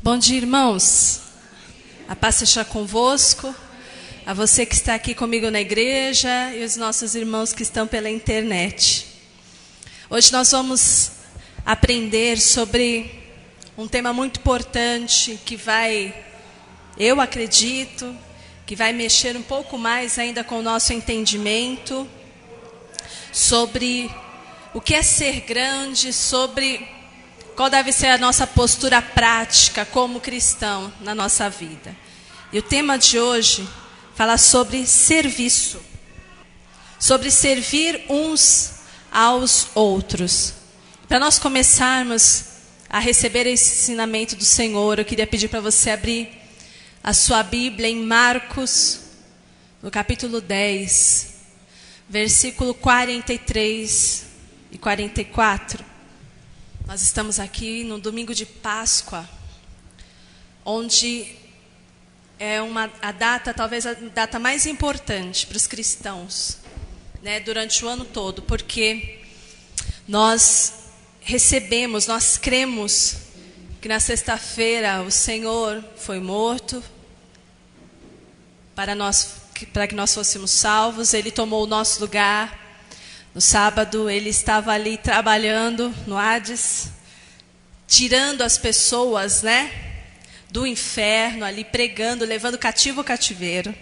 Bom dia, irmãos. A paz seja convosco, a você que está aqui comigo na igreja e os nossos irmãos que estão pela internet. Hoje nós vamos aprender sobre um tema muito importante que eu acredito, que vai mexer um pouco mais ainda com o nosso entendimento sobre o que é ser grande, sobre qual deve ser a nossa postura prática como cristão na nossa vida. E o tema de hoje fala sobre serviço, sobre servir uns aos outros. Para nós começarmos a receber esse ensinamento do Senhor, eu queria pedir para você abrir a sua Bíblia em Marcos, no capítulo 10, versículo 43 e 44. Nós estamos aqui no domingo de Páscoa, onde é a data, talvez a data mais importante para os cristãos, né, durante o ano todo, porque nós cremos que na sexta-feira o Senhor foi morto para que nós fôssemos salvos. Ele tomou o nosso lugar. No sábado ele estava ali trabalhando no Hades, tirando as pessoas, né, do inferno, ali pregando, levando cativo o cativeiro.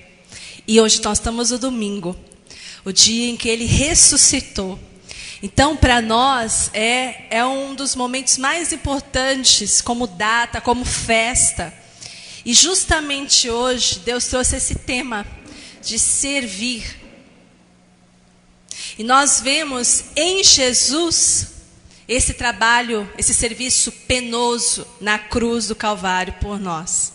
E hoje nós estamos no domingo, o dia em que ele ressuscitou. Então, para nós, é um dos momentos mais importantes, como data, como festa. E justamente hoje, Deus trouxe esse tema de servir. E nós vemos em Jesus esse trabalho, esse serviço penoso na cruz do Calvário por nós.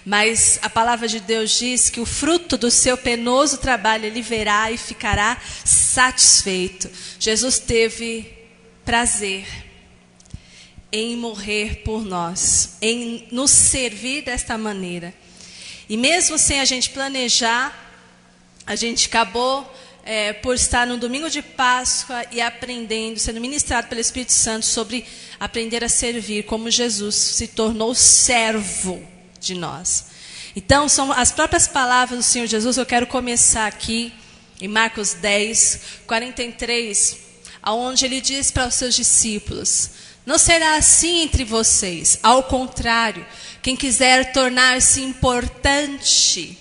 Mas a palavra de Deus diz que o fruto do seu penoso trabalho ele verá e ficará satisfeito. Jesus teve prazer em morrer por nós, em nos servir desta maneira. E mesmo sem a gente planejar, a gente acabou por estar no domingo de Páscoa e aprendendo, sendo ministrado pelo Espírito Santo sobre aprender a servir, como Jesus se tornou servo de nós. Então, são as próprias palavras do Senhor Jesus. Eu quero começar aqui em Marcos 10, 43, onde ele diz para os seus discípulos: não será assim entre vocês, ao contrário, quem quiser tornar-se importante,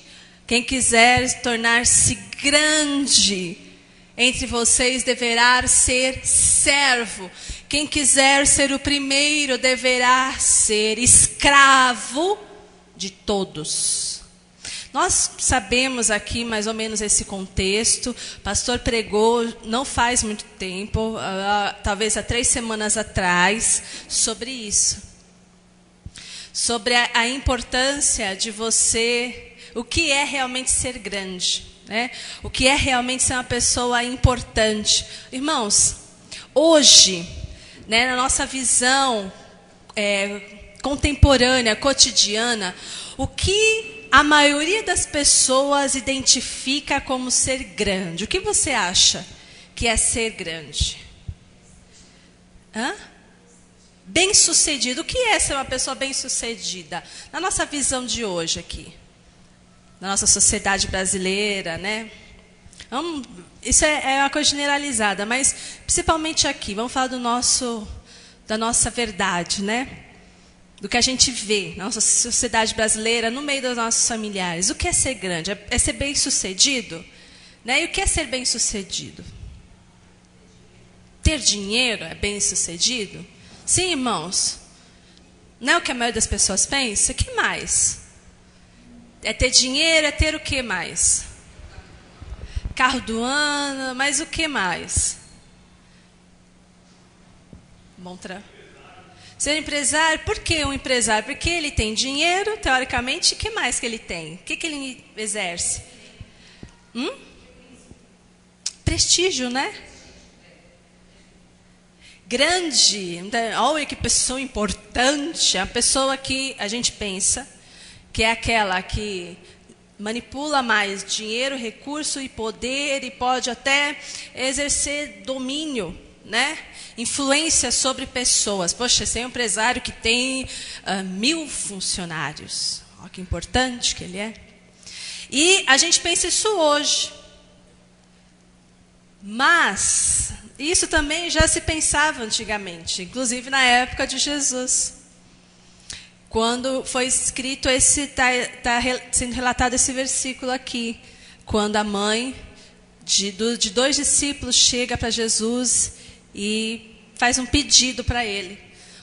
quem quiser tornar-se grande entre vocês deverá ser servo. Quem quiser ser o primeiro deverá ser escravo de todos. Nós sabemos aqui mais ou menos esse contexto. O pastor pregou não faz muito tempo, talvez há 3 semanas atrás, sobre isso. Sobre a importância de você, o que é realmente ser grande, né? O que é realmente ser uma pessoa importante. Irmãos, hoje, né, na nossa visão contemporânea, cotidiana, o que a maioria das pessoas identifica como ser grande? O que você acha que é ser grande? Bem-sucedido. O que é ser uma pessoa bem-sucedida? Na nossa visão de hoje aqui, na nossa sociedade brasileira, né? Isso é uma coisa generalizada, mas principalmente aqui, vamos falar da nossa verdade, né? Do que a gente vê na nossa sociedade brasileira, no meio dos nossos familiares. O que é ser grande? É ser bem-sucedido? Né? E o que é ser bem-sucedido? Ter dinheiro é bem-sucedido? Sim, irmãos. Não é o que a maioria das pessoas pensa? O que mais? É ter dinheiro, é ter o que mais? Carro do ano, mas o que mais? Ser empresário. Por que um empresário? Porque ele tem dinheiro, teoricamente, e o que mais que ele tem? O que ele exerce? Prestígio, né? Grande. Olha que pessoa importante. A pessoa que a gente pensa que é aquela que manipula mais dinheiro, recurso e poder e pode até exercer domínio né, influência sobre pessoas. Poxa, esse é um empresário que tem 1000 funcionários. Olha que importante que ele é. E a gente pensa isso hoje. Mas isso também já se pensava antigamente, inclusive na época de Jesus. Quando foi escrito está sendo relatado esse versículo aqui, quando a mãe de 2 discípulos chega para Jesus e faz um pedido para ele.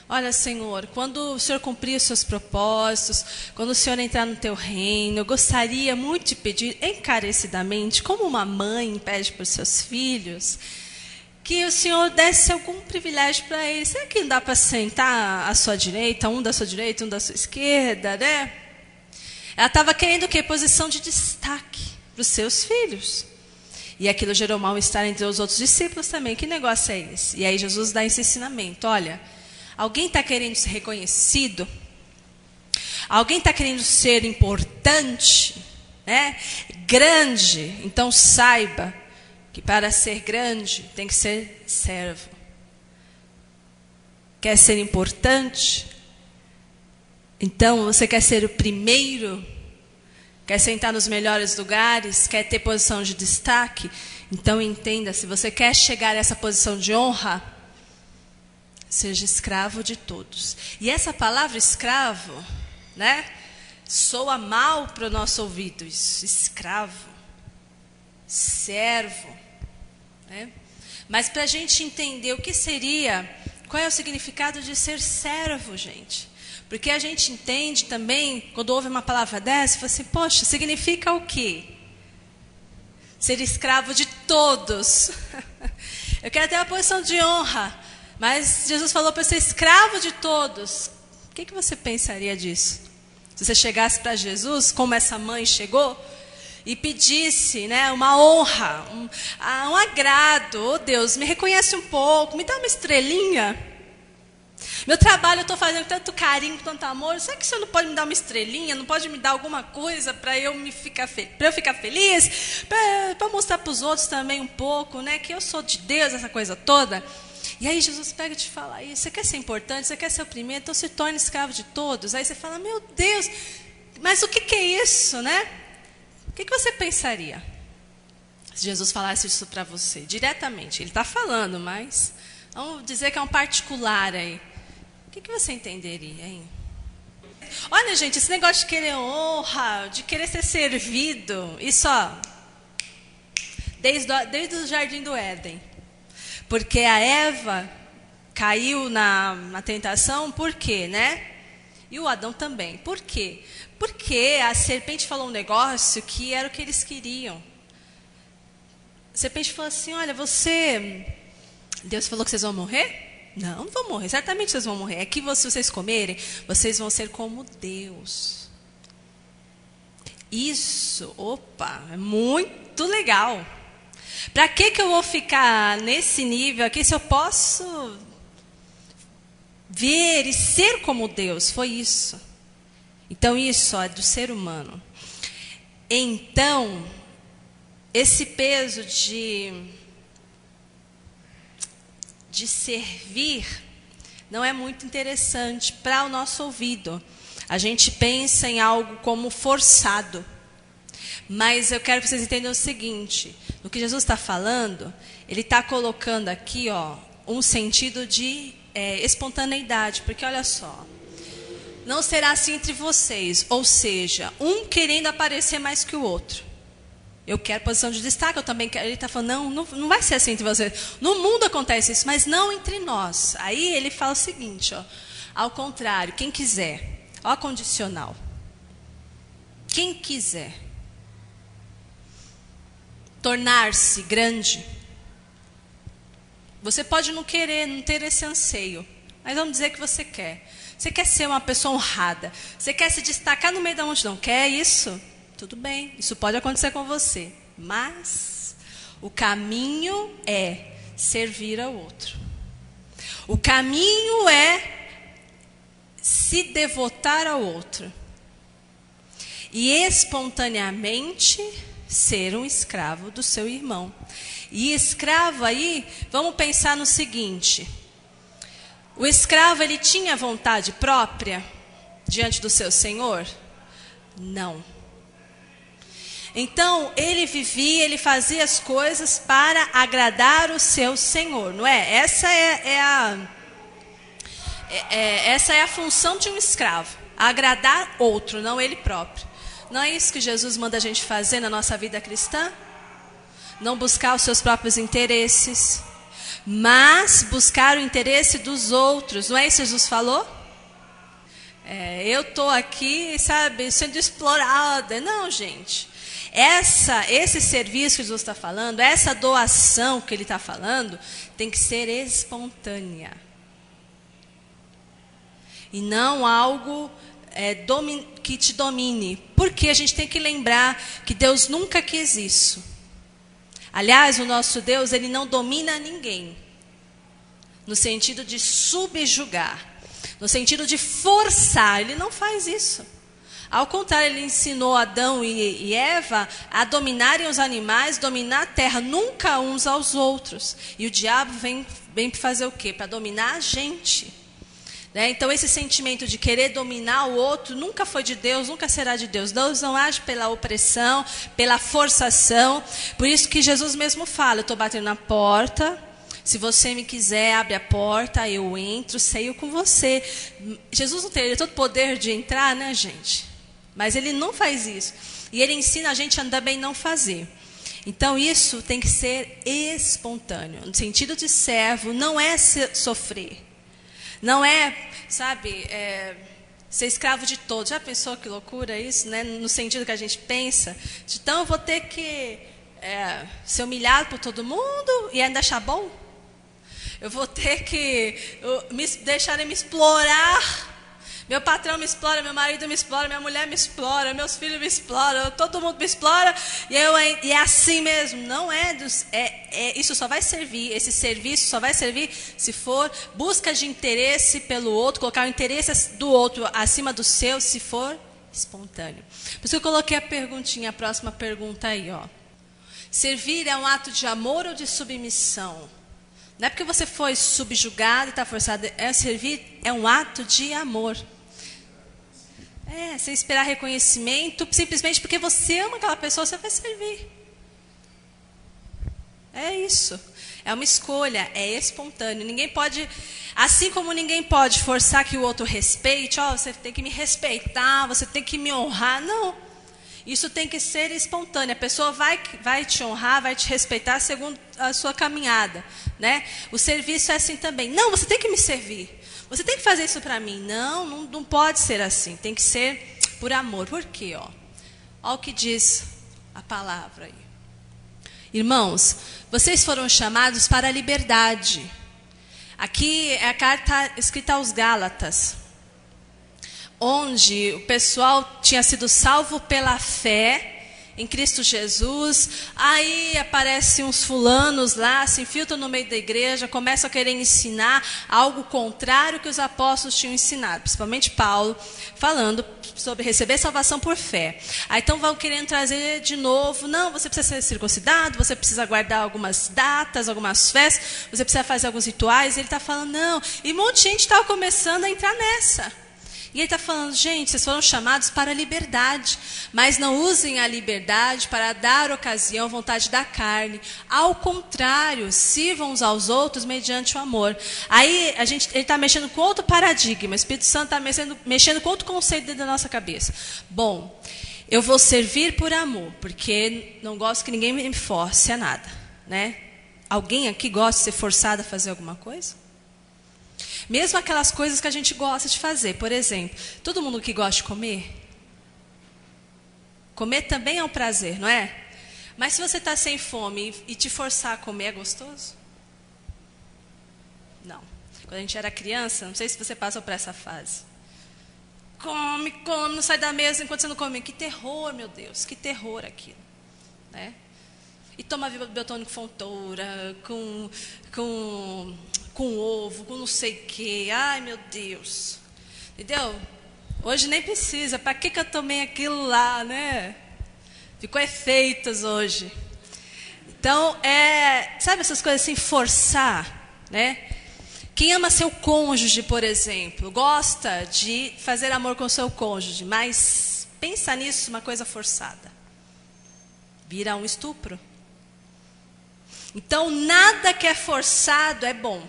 Olha, Senhor, quando o Senhor cumprir os seus propósitos, quando o Senhor entrar no teu reino, eu gostaria muito de pedir encarecidamente, como uma mãe pede para os seus filhos, que o Senhor desse algum privilégio para eles. Será que não dá para sentar à sua direita, um da sua direita, um da sua esquerda, né? Ela estava querendo o quê? Posição de destaque para os seus filhos. E aquilo gerou mal-estar entre os outros discípulos também. Que negócio é esse? E aí Jesus dá esse ensinamento. Olha, alguém está querendo ser reconhecido? Alguém está querendo ser importante? Né? Grande? Então saiba que para ser grande tem que ser servo. Quer ser importante? Então você quer ser o primeiro? Quer sentar nos melhores lugares? Quer ter posição de destaque? Então entenda, se você quer chegar a essa posição de honra, seja escravo de todos. E essa palavra escravo, né, soa mal para o nosso ouvido. Isso, escravo, servo, né? Mas para a gente entender o que seria, qual é o significado de ser servo, gente? Porque a gente entende também, quando ouve uma palavra dessa, fala assim, poxa, significa o quê? Ser escravo de todos. Eu quero ter a posição de honra, mas Jesus falou para ser escravo de todos. O que você pensaria disso? Se você chegasse para Jesus, como essa mãe chegou, e pedisse, né, uma honra, um agrado. Oh Deus, me reconhece um pouco, me dá uma estrelinha. Meu trabalho eu estou fazendo com tanto carinho, com tanto amor. Será que o senhor não pode me dar uma estrelinha? Não pode me dar alguma coisa para eu ficar feliz? Para mostrar para os outros também um pouco, né, que eu sou de Deus, essa coisa toda. E aí Jesus pega e te fala isso. Você quer ser importante? Você quer ser o primeiro? Então se torne escravo de todos. Aí você fala, meu Deus, mas o que é isso, né? O que você pensaria se Jesus falasse isso para você diretamente? Ele está falando, mas vamos dizer que é um particular aí. O que você entenderia, hein? Olha, gente, esse negócio de querer honra, de querer ser servido, isso, ó, desde o Jardim do Éden. Porque a Eva caiu na tentação, por quê, né? E o Adão também. Por quê? Porque a serpente falou um negócio que era o que eles queriam. A serpente falou assim, olha, Deus falou que vocês vão morrer? Não vão morrer, certamente vocês vão morrer. É que se vocês comerem, vocês vão ser como Deus. Isso, opa, é muito legal. Para que eu vou ficar nesse nível aqui se eu posso ver e ser como Deus? Foi isso. Então isso é do ser humano. Então, esse peso de servir não é muito interessante para o nosso ouvido. A gente pensa em algo como forçado. Mas eu quero que vocês entendam o seguinte, no que Jesus está falando, ele está colocando aqui, ó, um sentido de espontaneidade, porque olha só, não será assim entre vocês, ou seja, um querendo aparecer mais que o outro. Eu quero posição de destaque, eu também quero. Ele está falando, não vai ser assim entre vocês. No mundo acontece isso, mas não entre nós. Aí ele fala o seguinte, ó, ao contrário, quem quiser, ó, condicional. Quem quiser tornar-se grande, você pode não querer, não ter esse anseio, mas vamos dizer que você quer. Você quer ser uma pessoa honrada, você quer se destacar no meio da multidão, quer isso? Tudo bem, isso pode acontecer com você, mas o caminho é servir ao outro. O caminho é se devotar ao outro. E espontaneamente ser um escravo do seu irmão. E escravo aí, vamos pensar no seguinte: o escravo, ele tinha vontade própria diante do seu senhor? Não. Então, ele vivia, ele fazia as coisas para agradar o seu senhor, não é? Essa é a função de um escravo, agradar outro, não ele próprio. Não é isso que Jesus manda a gente fazer na nossa vida cristã? Não buscar os seus próprios interesses, mas buscar o interesse dos outros. Não é isso que Jesus falou? Eu estou aqui, sabe, sendo explorada. Não, gente. Esse serviço que Jesus está falando, essa doação que ele está falando, tem que ser espontânea. E não algo que te domine. Porque a gente tem que lembrar que Deus nunca quis isso. Aliás, o nosso Deus, ele não domina ninguém. No sentido de subjugar. No sentido de forçar. Ele não faz isso. Ao contrário, ele ensinou Adão e Eva a dominarem os animais, dominar a terra, nunca uns aos outros. E o diabo vem para fazer o quê? Para dominar a gente. Né? Então, esse sentimento de querer dominar o outro nunca foi de Deus, nunca será de Deus. Deus não age pela opressão, pela forçação. Por isso que Jesus mesmo fala: eu estou batendo na porta. Se você me quiser, abre a porta, eu entro, ceio com você. Jesus não tem todo o poder de entrar, né, gente? Mas ele não faz isso. E ele ensina a gente a também não fazer. Então isso tem que ser espontâneo. No sentido de servo, não é sofrer. Não é, sabe, ser escravo de todos. Já pensou que loucura isso, né? No sentido que a gente pensa. Então eu vou ter que ser humilhado por todo mundo e ainda achar bom? Eu vou ter que deixarem me explorar. Meu patrão me explora, meu marido me explora, minha mulher me explora, meus filhos me exploram, todo mundo me explora, e é assim mesmo. Não é, isso só vai servir, esse serviço só vai servir se for busca de interesse pelo outro, colocar o interesse do outro acima do seu, se for espontâneo. Por isso que eu coloquei a perguntinha, a próxima pergunta aí, ó. Servir é um ato de amor ou de submissão? Não é porque você foi subjugado e está forçado. Servir é um ato de amor. Sem esperar reconhecimento, simplesmente porque você ama aquela pessoa, você vai servir. É isso. É uma escolha, é espontâneo. Ninguém pode, assim como ninguém pode forçar que o outro respeite, você tem que me respeitar, você tem que me honrar. Não. Isso tem que ser espontâneo. A pessoa vai te honrar, vai te respeitar segundo a sua caminhada, né? O serviço é assim também. Não, você tem que me servir. Você tem que fazer isso para mim. Não pode ser assim. Tem que ser por amor. Por quê? Olha o que diz a palavra aí. Irmãos, vocês foram chamados para a liberdade. Aqui é a carta escrita aos Gálatas, onde o pessoal tinha sido salvo pela fé em Cristo Jesus. Aí aparecem uns fulanos lá, se infiltram no meio da igreja, começam a querer ensinar algo contrário que os apóstolos tinham ensinado, principalmente Paulo, falando sobre receber salvação por fé. Aí então vão querendo trazer de novo: não, você precisa ser circuncidado, você precisa guardar algumas datas, algumas festas, você precisa fazer alguns rituais. E ele está falando: não. E um monte de gente estava começando a entrar nessa. E ele está falando: gente, vocês foram chamados para a liberdade, mas não usem a liberdade para dar ocasião à vontade da carne. Ao contrário, sirvam uns aos outros mediante o amor. Aí ele está mexendo com outro paradigma. O Espírito Santo está mexendo com outro conceito dentro da nossa cabeça. Bom, eu vou servir por amor, porque não gosto que ninguém me force a nada, né? Alguém aqui gosta de ser forçado a fazer alguma coisa? Mesmo aquelas coisas que a gente gosta de fazer. Por exemplo, todo mundo que gosta de comer? Comer também é um prazer, não é? Mas se você está sem fome e te forçar a comer, é gostoso? Não. Quando a gente era criança, não sei se você passou por essa fase. Come, não sai da mesa enquanto você não come. Que terror, meu Deus, que terror aquilo. Né? E toma biotônico Fontoura, com ovo, com não sei o quê. Ai, meu Deus. Entendeu? Hoje nem precisa. Para que eu tomei aquilo lá, né? Ficou efeitos hoje. Então, sabe essas coisas assim, forçar, né? Quem ama seu cônjuge, por exemplo, gosta de fazer amor com seu cônjuge, mas pensa nisso, uma coisa forçada. Vira um estupro. Então, nada que é forçado é bom.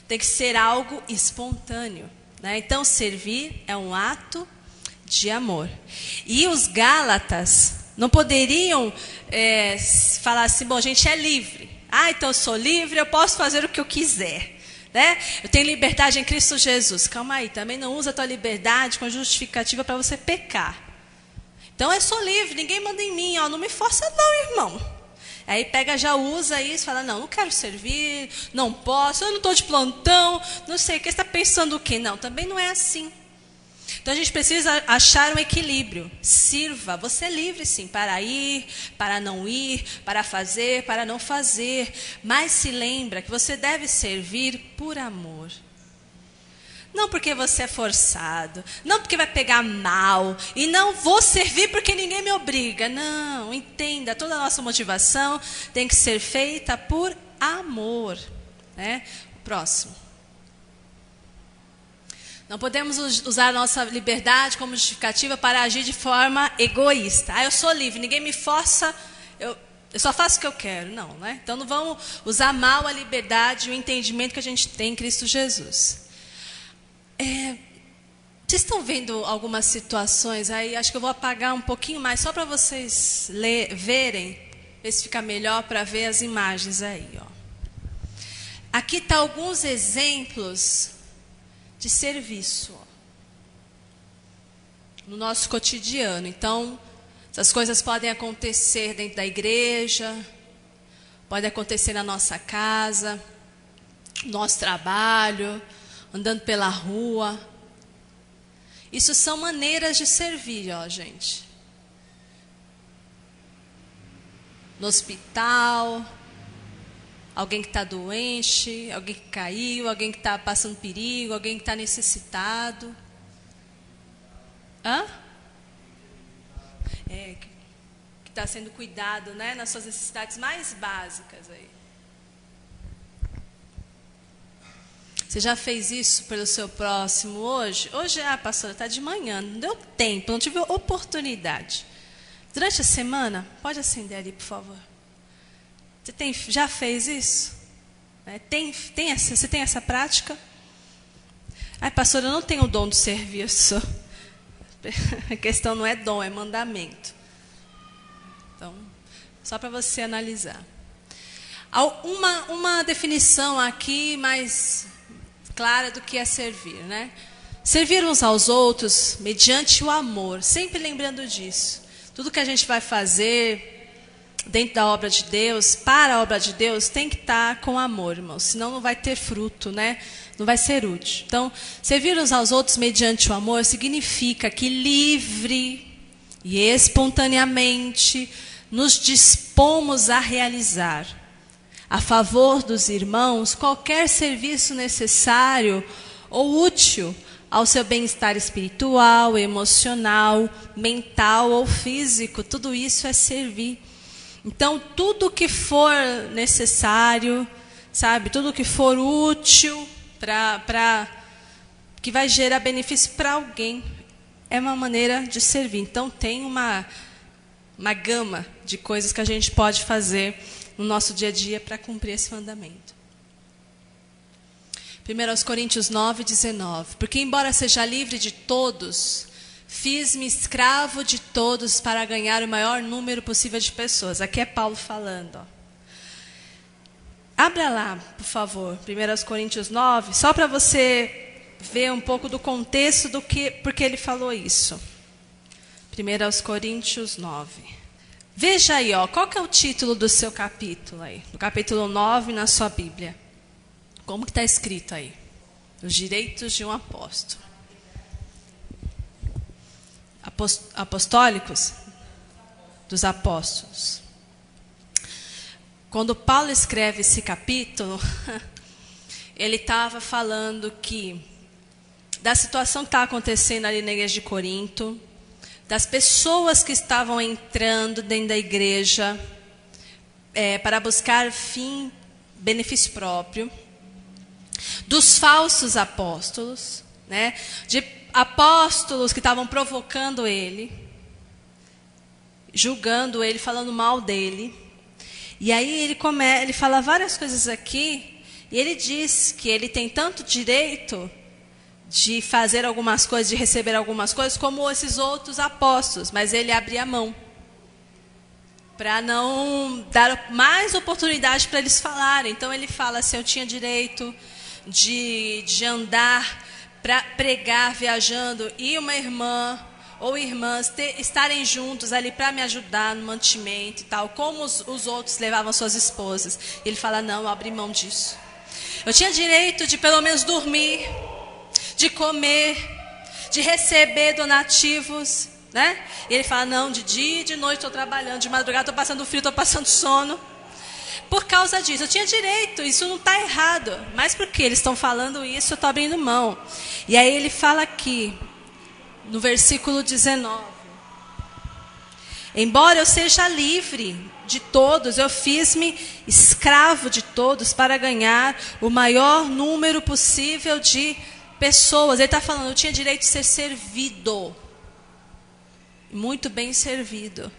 Tem que ser algo espontâneo, né? Então, servir é um ato de amor. E os Gálatas não poderiam falar assim, bom, a gente é livre. Então eu sou livre, eu posso fazer o que eu quiser. Né? Eu tenho liberdade em Cristo Jesus. Calma aí, também não usa a tua liberdade com justificativa para você pecar. Então eu sou livre, ninguém manda em mim, não me força não, irmão. Aí já usa isso e fala, não quero servir, não posso, eu não estou de plantão, não sei, o que você está pensando o quê? Não, também não é assim. Então a gente precisa achar um equilíbrio. Sirva, você é livre sim, para ir, para não ir, para fazer, para não fazer. Mas se lembra que você deve servir por amor. Não porque você é forçado, não porque vai pegar mal, e não vou servir porque ninguém me obriga. Não, entenda, toda a nossa motivação tem que ser feita por amor. Né? Próximo. Não podemos usar a nossa liberdade como justificativa para agir de forma egoísta. Eu sou livre, ninguém me força, eu só faço o que eu quero. Não, né? Então não vamos usar mal a liberdade e o entendimento que a gente tem em Cristo Jesus. Vocês estão vendo algumas situações aí? Acho que eu vou apagar um pouquinho mais, só para vocês verem, ver se fica melhor para ver as imagens aí. Aqui estão alguns exemplos de serviço no nosso cotidiano. Então, essas coisas podem acontecer dentro da igreja, pode acontecer na nossa casa, no nosso trabalho, andando pela rua. Isso são maneiras de servir, gente. No hospital, alguém que está doente, alguém que caiu, alguém que está passando perigo, alguém que está necessitado. Que está sendo cuidado, né, nas suas necessidades mais básicas aí. Você já fez isso pelo seu próximo hoje? Hoje, pastora, está de manhã, não deu tempo, não tive oportunidade. Durante a semana, pode acender ali, por favor. Você já fez isso? Você tem essa prática? Pastora, eu não tenho o dom de serviço. A questão não é dom, é mandamento. Então, só para você analisar. Uma definição aqui mais clara do que é servir, né? Servir uns aos outros mediante o amor, sempre lembrando disso. Tudo que a gente vai fazer dentro da obra de Deus, para a obra de Deus, tem que estar com amor, irmãos. Senão não vai ter fruto, né? Não vai ser útil. Então, servir uns aos outros mediante o amor significa que livre e espontaneamente nos dispomos a realizar, a favor dos irmãos, qualquer serviço necessário ou útil ao seu bem-estar espiritual, emocional, mental ou físico. Tudo isso é servir. Então, tudo que for necessário, sabe, tudo que for útil, que vai gerar benefício para alguém, é uma maneira de servir. Então, tem uma gama de coisas que a gente pode fazer no nosso dia a dia para cumprir esse mandamento. 1 Coríntios 9:19. Porque, embora seja livre de todos, fiz-me escravo de todos para ganhar o maior número possível de pessoas. Aqui é Paulo falando. Abra lá, por favor, 1 Coríntios 9, só para você ver um pouco do contexto porque ele falou isso. 1 Coríntios 9. Veja aí, qual que é o título do seu capítulo aí? No capítulo 9, na sua Bíblia. Como que está escrito aí? Os direitos de um apóstolo. Apostólicos? Dos apóstolos. Quando Paulo escreve esse capítulo, ele estava falando da situação que estava acontecendo ali na igreja de Corinto, das pessoas que estavam entrando dentro da igreja para buscar benefício próprio, dos falsos apóstolos, né? De apóstolos que estavam provocando ele, julgando ele, falando mal dele. E aí ele fala várias coisas aqui, e ele diz que ele tem tanto direito de fazer algumas coisas, de receber algumas coisas, como esses outros apóstolos, mas ele abria mão para não dar mais oportunidade para eles falarem. Então ele fala assim: eu tinha direito de andar para pregar viajando, e uma irmã ou irmãs estarem juntos ali para me ajudar no mantimento e tal, como os outros levavam suas esposas. Ele fala: não, eu abri mão disso. Eu tinha direito de pelo menos dormir, de comer, de receber donativos, né? E ele fala: não, de dia e de noite estou trabalhando, de madrugada estou passando frio, estou passando sono. Por causa disso, eu tinha direito, isso não está errado. Mas porque eles estão falando isso, eu estou abrindo mão. E aí ele fala aqui, no versículo 19: embora eu seja livre de todos, eu fiz-me escravo de todos para ganhar o maior número possível de pessoas. Ele está falando: eu tinha direito de ser servido, muito bem servido.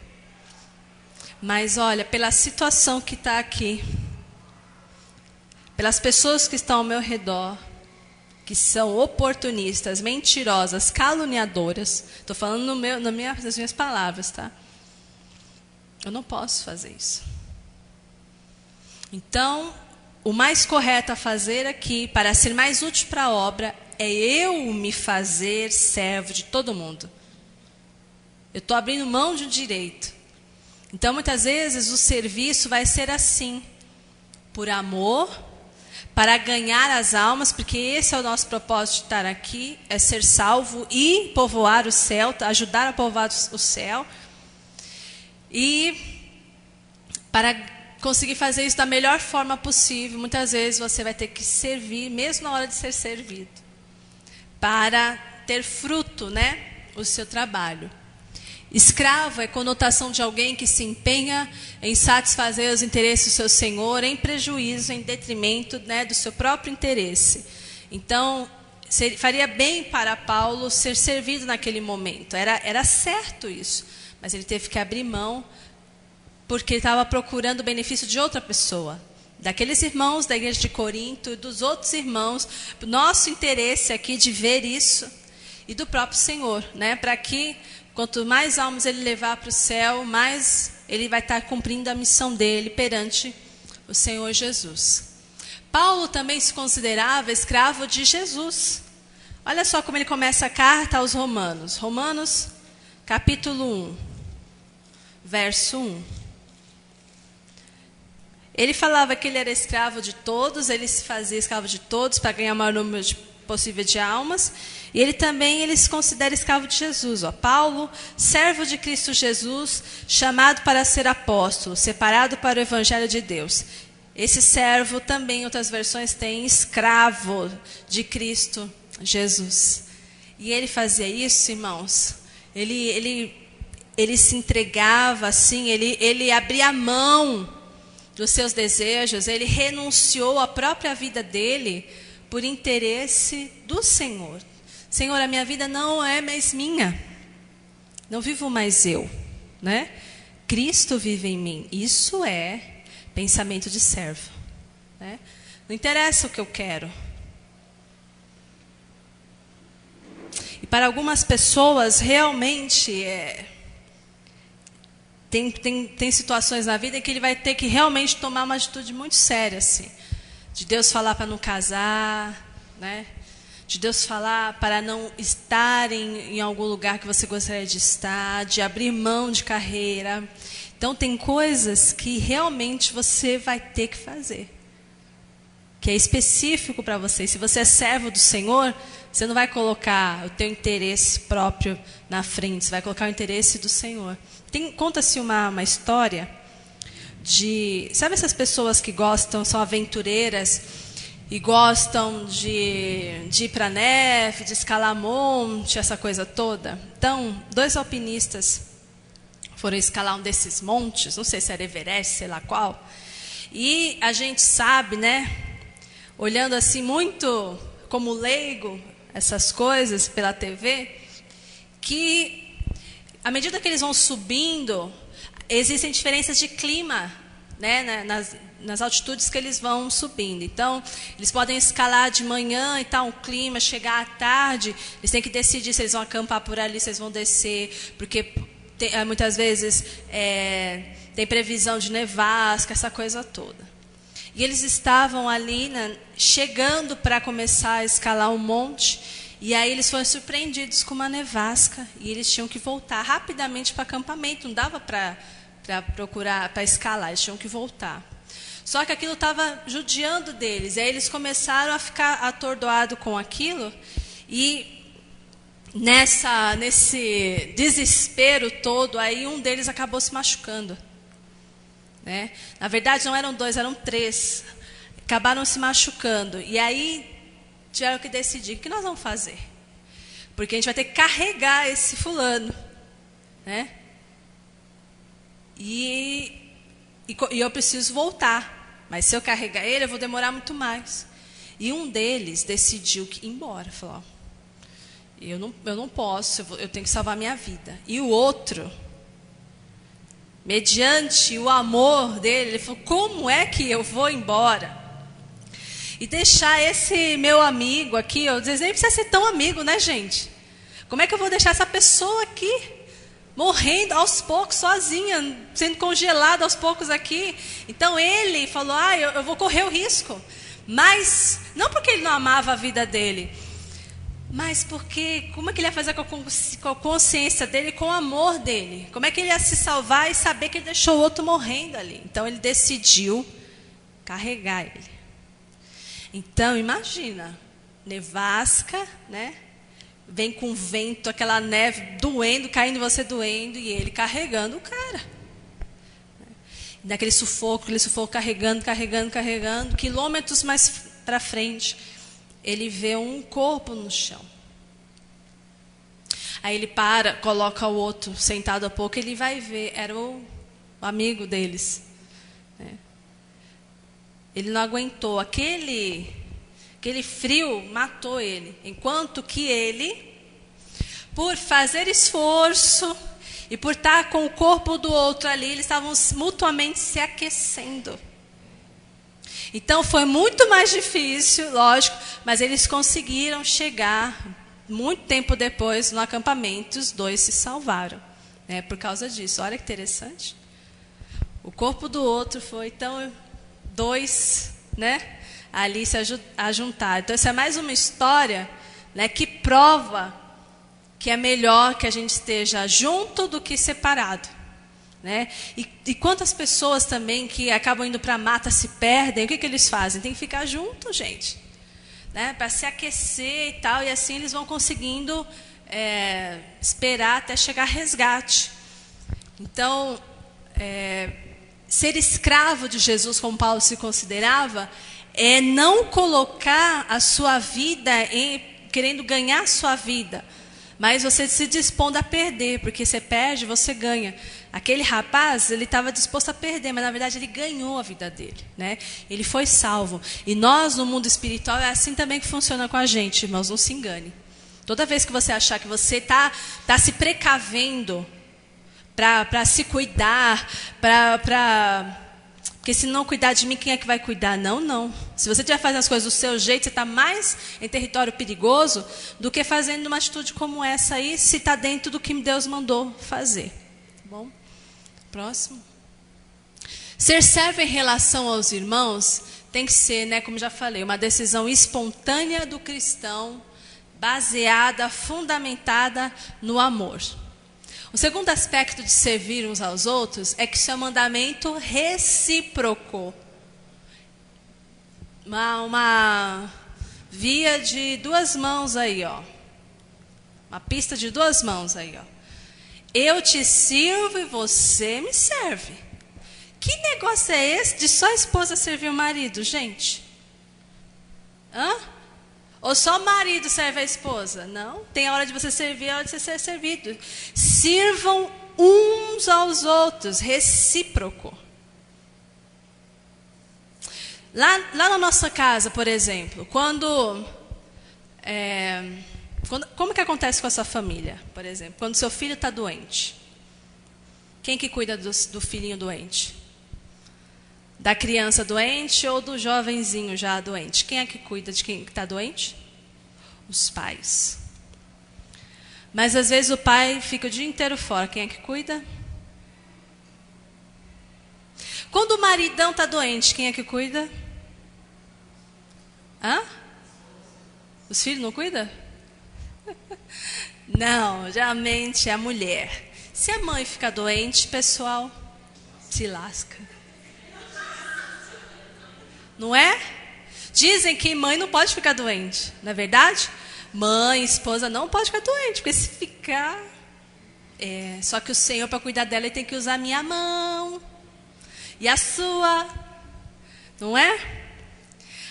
Mas olha, pela situação que está aqui, pelas pessoas que estão ao meu redor, que são oportunistas, mentirosas, caluniadoras, estou falando nas minhas palavras, tá? Eu não posso fazer isso. Então, o mais correto a fazer aqui, para ser mais útil para a obra, é eu me fazer servo de todo mundo. Eu estou abrindo mão de um direito. Então, muitas vezes, o serviço vai ser assim, por amor, para ganhar as almas, porque esse é o nosso propósito de estar aqui, é ser salvo e povoar o céu, ajudar a povoar o céu. E para conseguir fazer isso da melhor forma possível, muitas vezes você vai ter que servir, mesmo na hora de ser servido, para ter fruto, né, o seu trabalho. Escravo é conotação de alguém que se empenha em satisfazer os interesses do seu senhor, em prejuízo, em detrimento, né, do seu próprio interesse. Então, faria bem para Paulo ser servido naquele momento. Era certo isso, mas ele teve que abrir mão, porque ele estava procurando o benefício de outra pessoa, daqueles irmãos da igreja de Corinto e dos outros irmãos, nosso interesse aqui de ver isso, e do próprio Senhor, né, para que quanto mais almas ele levar para o céu, mais ele vai estar cumprindo a missão dele perante o Senhor Jesus. Paulo também se considerava escravo de Jesus. Olha só como ele começa a carta aos Romanos. Romanos, capítulo 1, verso 1. Ele falava que ele era escravo de todos, ele se fazia escravo de todos para ganhar o maior número possível de almas. E ele se considera escravo de Jesus. Paulo, servo de Cristo Jesus, chamado para ser apóstolo, separado para o evangelho de Deus. Esse servo também, em outras versões, tem escravo de Cristo Jesus. E ele fazia isso, irmãos. Ele se entregava assim, ele abria mão dos seus desejos, ele renunciou à própria vida dele por interesse do Senhor. Senhor, a minha vida não é mais minha. Não vivo mais eu, né? Cristo vive em mim. Isso é pensamento de servo, né? Não interessa o que eu quero. E para algumas pessoas, realmente, tem situações na vida em que ele vai ter que realmente tomar uma atitude muito séria, assim. De Deus falar para não casar, né? De Deus falar para não estar em algum lugar que você gostaria de estar, de abrir mão de carreira. Então, tem coisas que realmente você vai ter que fazer, que é específico para você. Se você é servo do Senhor, você não vai colocar o teu interesse próprio na frente, você vai colocar o interesse do Senhor. Conta-se uma história de... Sabe essas pessoas que gostam, são aventureiras, e gostam de ir para a neve, de escalar monte, essa coisa toda. Então, 2 alpinistas foram escalar um desses montes, não sei se era Everest, sei lá qual. E a gente sabe, né, olhando assim muito como leigo, essas coisas pela TV, que à medida que eles vão subindo, existem diferenças de clima, né, nas altitudes que eles vão subindo. Então, eles podem escalar de manhã e tal, um clima, chegar à tarde, eles têm que decidir se eles vão acampar por ali, se eles vão descer, porque muitas vezes tem previsão de nevasca, essa coisa toda. E eles estavam ali, né, chegando para começar a escalar um monte, e aí eles foram surpreendidos com uma nevasca, e eles tinham que voltar rapidamente para o acampamento, não dava para procurar, para escalar, eles tinham que voltar. Só que aquilo estava judiando deles, e aí eles começaram a ficar atordoados com aquilo, e nesse desespero todo, aí um deles acabou se machucando. Né? Na verdade, não eram 2, eram 3. Acabaram se machucando. E aí, tiveram que decidir o que nós vamos fazer. Porque a gente vai ter que carregar esse fulano. Né? E eu preciso voltar. Mas se eu carregar ele, eu vou demorar muito mais. E um deles decidiu ir embora. Falou, eu não posso, eu tenho que salvar a minha vida. E o outro, mediante o amor dele, ele falou, como é que eu vou embora? E deixar esse meu amigo aqui, às vezes nem precisa ser tão amigo, né, gente? Como é que eu vou deixar essa pessoa aqui, morrendo aos poucos, sozinha, sendo congelada aos poucos aqui? Então ele falou, eu vou correr o risco. Mas, não porque ele não amava a vida dele, mas porque, como é que ele ia fazer com a consciência dele, com o amor dele? Como é que ele ia se salvar e saber que ele deixou o outro morrendo ali? Então, ele decidiu carregar ele. Então, imagina, nevasca, né? Vem com vento, aquela neve doendo, caindo, você doendo, e ele carregando o cara. Naquele sufoco, carregando, quilômetros mais para frente, ele vê um corpo no chão. Aí ele para, coloca o outro sentado a pouco, ele vai ver, era o amigo deles. Né? Ele não aguentou, aquele frio matou ele. Enquanto que ele, por fazer esforço e por estar com o corpo do outro ali, eles estavam mutuamente se aquecendo. Então foi muito mais difícil, lógico, mas eles conseguiram chegar muito tempo depois no acampamento, os 2 se salvaram, né, por causa disso. Olha que interessante. O corpo do outro foi, então, 2, né, ali se ajuntaram. Então, essa é mais uma história, né, que prova que é melhor que a gente esteja junto do que separado. Né? E quantas pessoas também que acabam indo para a mata se perdem, o que eles fazem? Tem que ficar junto, gente. Né? Para se aquecer e tal, e assim eles vão conseguindo esperar até chegar resgate. Então, ser escravo de Jesus, como Paulo se considerava, é não colocar a sua vida querendo ganhar a sua vida, mas você se dispondo a perder, porque você perde, você ganha. Aquele rapaz, ele estava disposto a perder, mas na verdade ele ganhou a vida dele, né? Ele foi salvo. E nós, no mundo espiritual, é assim também que funciona com a gente, irmãos, não se engane. Toda vez que você achar que você está se precavendo para se cuidar, porque se não cuidar de mim, quem é que vai cuidar? Não, não. Se você estiver fazendo as coisas do seu jeito, você está mais em território perigoso do que fazendo uma atitude como essa aí, se está dentro do que Deus mandou fazer. Tá bom? Próximo. Ser servo em relação aos irmãos tem que ser, né, como já falei, uma decisão espontânea do cristão, baseada, fundamentada no amor. O segundo aspecto de servir uns aos outros é que isso é um mandamento recíproco. Uma via de 2 mãos aí, ó. Uma pista de 2 mãos aí, ó. Eu te sirvo e você me serve. Que negócio é esse de só a esposa servir o marido, gente? Hã? Ou só o marido serve a esposa? Não, tem a hora de você servir, a hora de você ser servido. Sirvam uns aos outros, recíproco. Lá na nossa casa, por exemplo, como que acontece com a sua família, por exemplo? Quando seu filho está doente, quem que cuida do filhinho doente? Da criança doente ou do jovenzinho já doente? Quem é que cuida de quem está doente? Os pais. Mas às vezes o pai fica o dia inteiro fora. Quem é que cuida? Quando o maridão está doente, quem é que cuida? Hã? Os filhos não cuidam? Não, geralmente é a mulher. Se a mãe ficar doente, pessoal, se lasca. Não é? Dizem que mãe não pode ficar doente, não é verdade? Mãe, esposa não pode ficar doente, porque se ficar... só que o Senhor, para cuidar dela, ele tem que usar a minha mão. E a sua. Não é?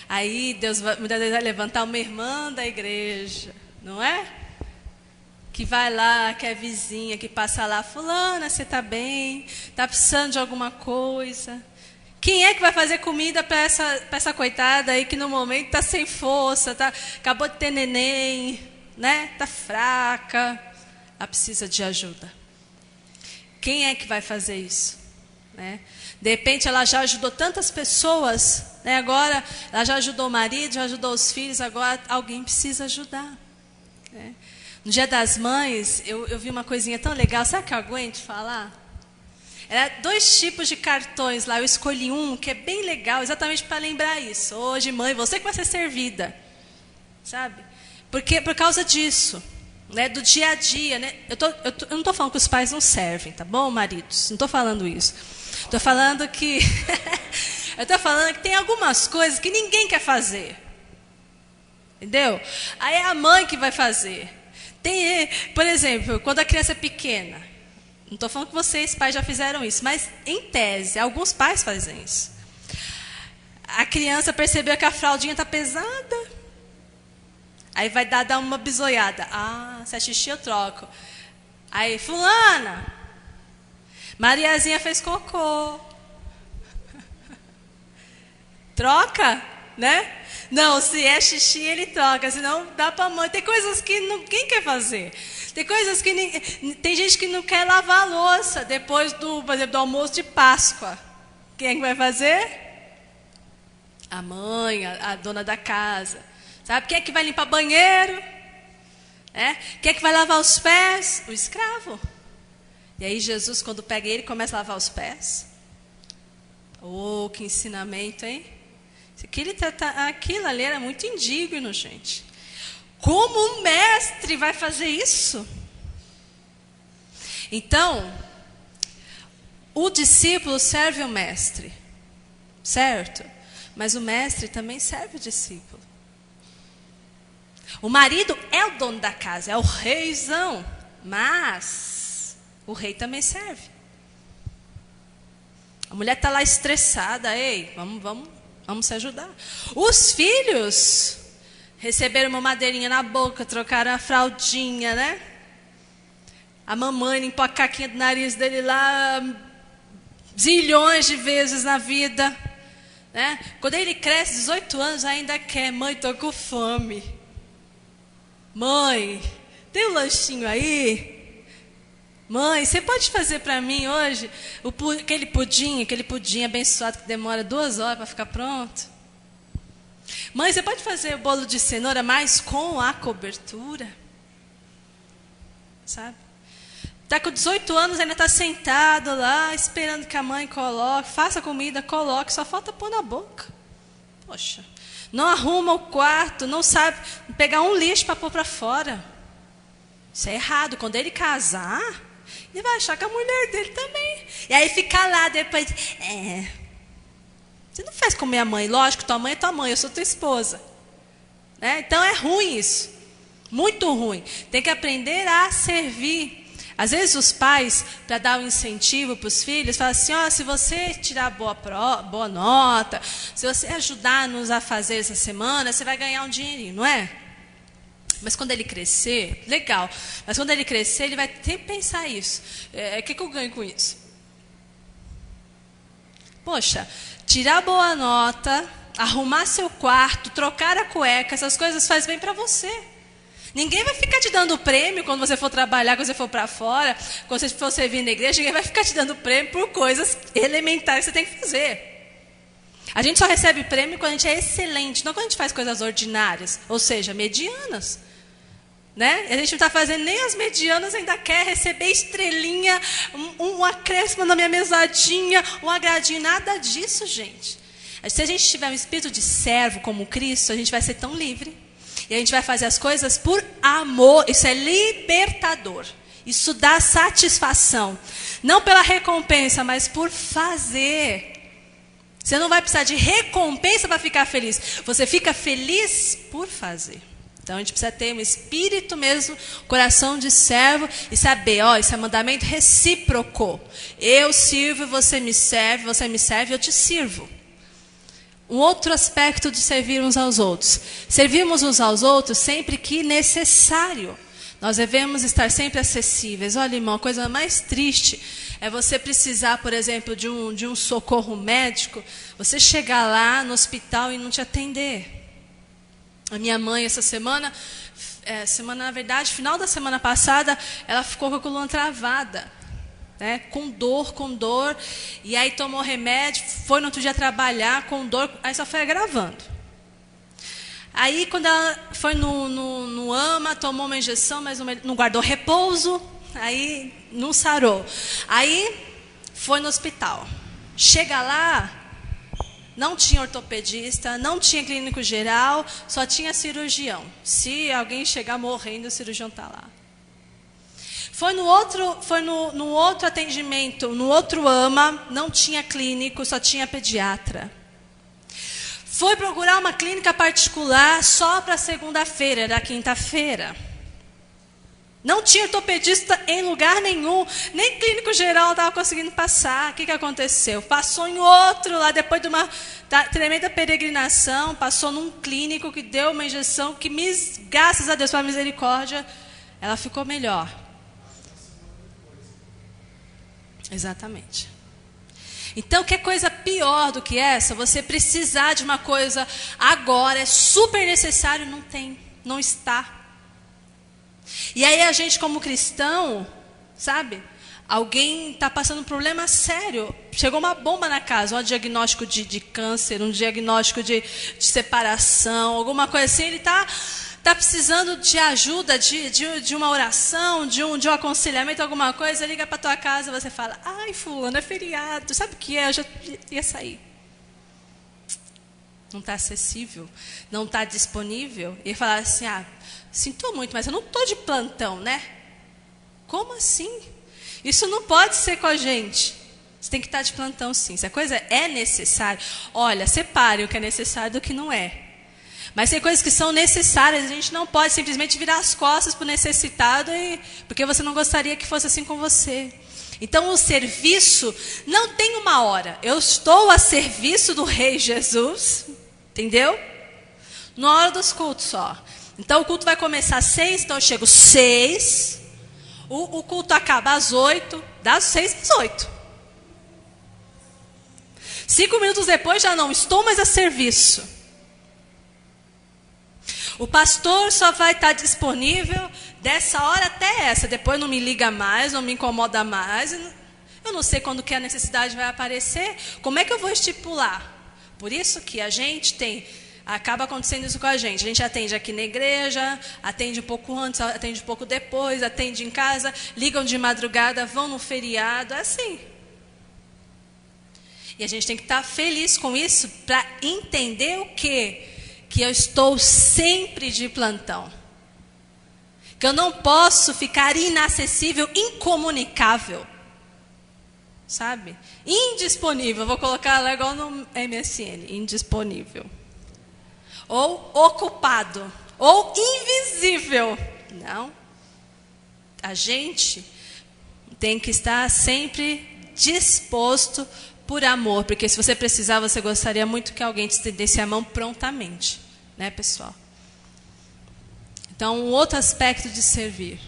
Aí Deus muitas vezes vai levantar uma irmã da igreja, não é? Que vai lá, que é vizinha, que passa lá, fulana, você está bem? Está precisando de alguma coisa? Quem é que vai fazer comida para essa coitada aí que no momento está sem força, acabou de ter neném, né? Está fraca, ela precisa de ajuda. Quem é que vai fazer isso? Né? De repente ela já ajudou tantas pessoas, né? Agora ela já ajudou o marido, já ajudou os filhos, agora alguém precisa ajudar. Né? No Dia das Mães, eu vi uma coisinha tão legal, sabe que eu aguento falar? Era 2 tipos de cartões lá, eu escolhi um que é bem legal, exatamente para lembrar isso. Hoje, mãe, você que vai ser servida, sabe? Porque por causa disso, né, do dia a dia, né? Eu não estou falando que os pais não servem, tá bom, maridos? Não estou falando isso. Estou falando que tem algumas coisas que ninguém quer fazer, entendeu? Aí é a mãe que vai fazer. Por exemplo, quando a criança é pequena. Não estou falando que vocês, pais, já fizeram isso, mas, em tese, alguns pais fazem isso. A criança percebeu que a fraldinha está pesada. Aí vai dar uma bisoiada. Ah, se é xixi, eu troco. Aí, fulana, Mariazinha fez cocô. Troca, né? Não, se é xixi, ele troca, senão dá para a mãe. Tem coisas que ninguém quer fazer. Tem coisas que tem gente que não quer lavar a louça depois por exemplo, do almoço de Páscoa. Quem é que vai fazer? A mãe, a dona da casa. Sabe quem é que vai limpar banheiro? Quem é que vai lavar os pés? O escravo. E aí Jesus, quando pega ele, começa a lavar os pés. Oh, que ensinamento, hein? Aquilo ali era muito indigno, gente. Como o mestre vai fazer isso? Então, o discípulo serve o mestre, certo? Mas o mestre também serve o discípulo. O marido é o dono da casa, é o reizão, mas o rei também serve. A mulher está lá estressada, ei, vamos se ajudar. Os filhos receberam uma madeirinha na boca, trocaram a fraldinha, né? A mamãe limpou a caquinha do nariz dele lá zilhões de vezes na vida. Né? Quando ele cresce, 18 anos, ainda quer. Mãe, estou com fome. Mãe, tem um lanchinho aí? Mãe, você pode fazer para mim hoje aquele pudim abençoado que demora 2 horas para ficar pronto? Mãe, você pode fazer o bolo de cenoura, mas com a cobertura? Sabe? Está com 18 anos, ainda está sentado lá, esperando que a mãe coloque, faça comida, coloque, só falta pôr na boca. Poxa, não arruma o quarto, não sabe pegar um lixo para pôr para fora. Isso é errado. Quando ele casar, ele vai achar que a mulher dele também. E aí fica lá depois, você não faz como minha mãe. Lógico, tua mãe é tua mãe, eu sou tua esposa. Né? Então é ruim isso. Muito ruim. Tem que aprender a servir. Às vezes os pais, para dar um incentivo para os filhos, falam assim, se você tirar boa nota, se você ajudar-nos a fazer essa semana, você vai ganhar um dinheirinho, não é? Mas quando ele crescer, legal, mas quando ele crescer, ele vai ter que pensar isso. O que eu ganho com isso? Poxa, tirar boa nota, arrumar seu quarto, trocar a cueca, essas coisas faz bem para você. Ninguém vai ficar te dando prêmio quando você for trabalhar, quando você for para fora, quando você for servir na igreja, ninguém vai ficar te dando prêmio por coisas elementares que você tem que fazer. A gente só recebe prêmio quando a gente é excelente, não quando a gente faz coisas ordinárias, ou seja, medianas. Né? A gente não está fazendo nem as medianas, ainda quer receber estrelinha, um acréscimo na minha mesadinha, um agradinho, nada disso, gente. Se a gente tiver um espírito de servo como Cristo, a gente vai ser tão livre. E a gente vai fazer as coisas por amor. Isso é libertador. Isso dá satisfação. Não pela recompensa, mas por fazer. Você não vai precisar de recompensa para ficar feliz. Você fica feliz por fazer. Então a gente precisa ter um espírito mesmo, coração de servo e saber, isso é mandamento recíproco. Eu sirvo, você me serve, eu te sirvo. Um outro aspecto de servir uns aos outros. Servirmos uns aos outros sempre que necessário. Nós devemos estar sempre acessíveis. Olha, irmão, a coisa mais triste é você precisar, por exemplo, de um socorro médico, você chegar lá no hospital e não te atender. A minha mãe, essa semana, na verdade, final da semana passada, ela ficou com a coluna travada. Né, com dor, e aí tomou remédio, foi no outro dia trabalhar com dor, aí só foi agravando. Aí quando ela foi no AMA, tomou uma injeção, mas não guardou repouso, aí não sarou. Aí foi no hospital. Chega lá, não tinha ortopedista, não tinha clínico geral, só tinha cirurgião. Se alguém chegar morrendo, o cirurgião está lá. Foi no outro atendimento, no outro AMA, não tinha clínico, só tinha pediatra. Foi procurar uma clínica particular só para segunda-feira, era quinta-feira. Não tinha ortopedista em lugar nenhum, nem clínico geral estava conseguindo passar. O que aconteceu? Passou em outro lá, depois de uma tremenda peregrinação, passou num clínico que deu uma injeção que, graças a Deus, pela misericórdia, ela ficou melhor. Exatamente. Então, que coisa pior do que essa? Você precisar de uma coisa agora, é super necessário, não está. E aí a gente como cristão, sabe? Alguém está passando um problema sério. Chegou uma bomba na casa, um diagnóstico de câncer, um diagnóstico de separação, alguma coisa assim, ele está precisando de ajuda, de uma oração, de um aconselhamento, alguma coisa, liga para a tua casa e você fala, ai, fulano, é feriado, sabe o que é? Eu já ia sair. Não está acessível, não está disponível. E falar assim, sinto muito, mas eu não estou de plantão, né? Como assim? Isso não pode ser com a gente. Você tem que estar de plantão, sim. Se a coisa é necessária, olha, separe o que é necessário do que não é. Mas tem coisas que são necessárias, a gente não pode simplesmente virar as costas para o necessitado, porque você não gostaria que fosse assim com você. Então o serviço não tem uma hora. Eu estou a serviço do Rei Jesus, entendeu? Na hora dos cultos só. Então o culto vai começar às 6, então eu chego às 6, o culto acaba às 8, das 6 às 8. 5 minutos depois já não estou mais a serviço. O pastor só vai estar disponível dessa hora até essa. Depois não me liga mais, não me incomoda mais. Eu não sei quando que a necessidade vai aparecer. Como é que eu vou estipular? Por isso que a gente acaba acontecendo isso com a gente. A gente atende aqui na igreja, atende um pouco antes, atende um pouco depois, atende em casa, ligam de madrugada, vão no feriado, é assim. E a gente tem que estar feliz com isso para entender o quê? Que eu estou sempre de plantão. Que eu não posso ficar inacessível, incomunicável. Sabe? Indisponível. Vou colocar lá igual no MSN. Indisponível. Ou ocupado. Ou invisível. Não. A gente tem que estar sempre disposto por amor, porque se você precisar, você gostaria muito que alguém te estendesse a mão prontamente, né, pessoal? Então, um outro aspecto de servir.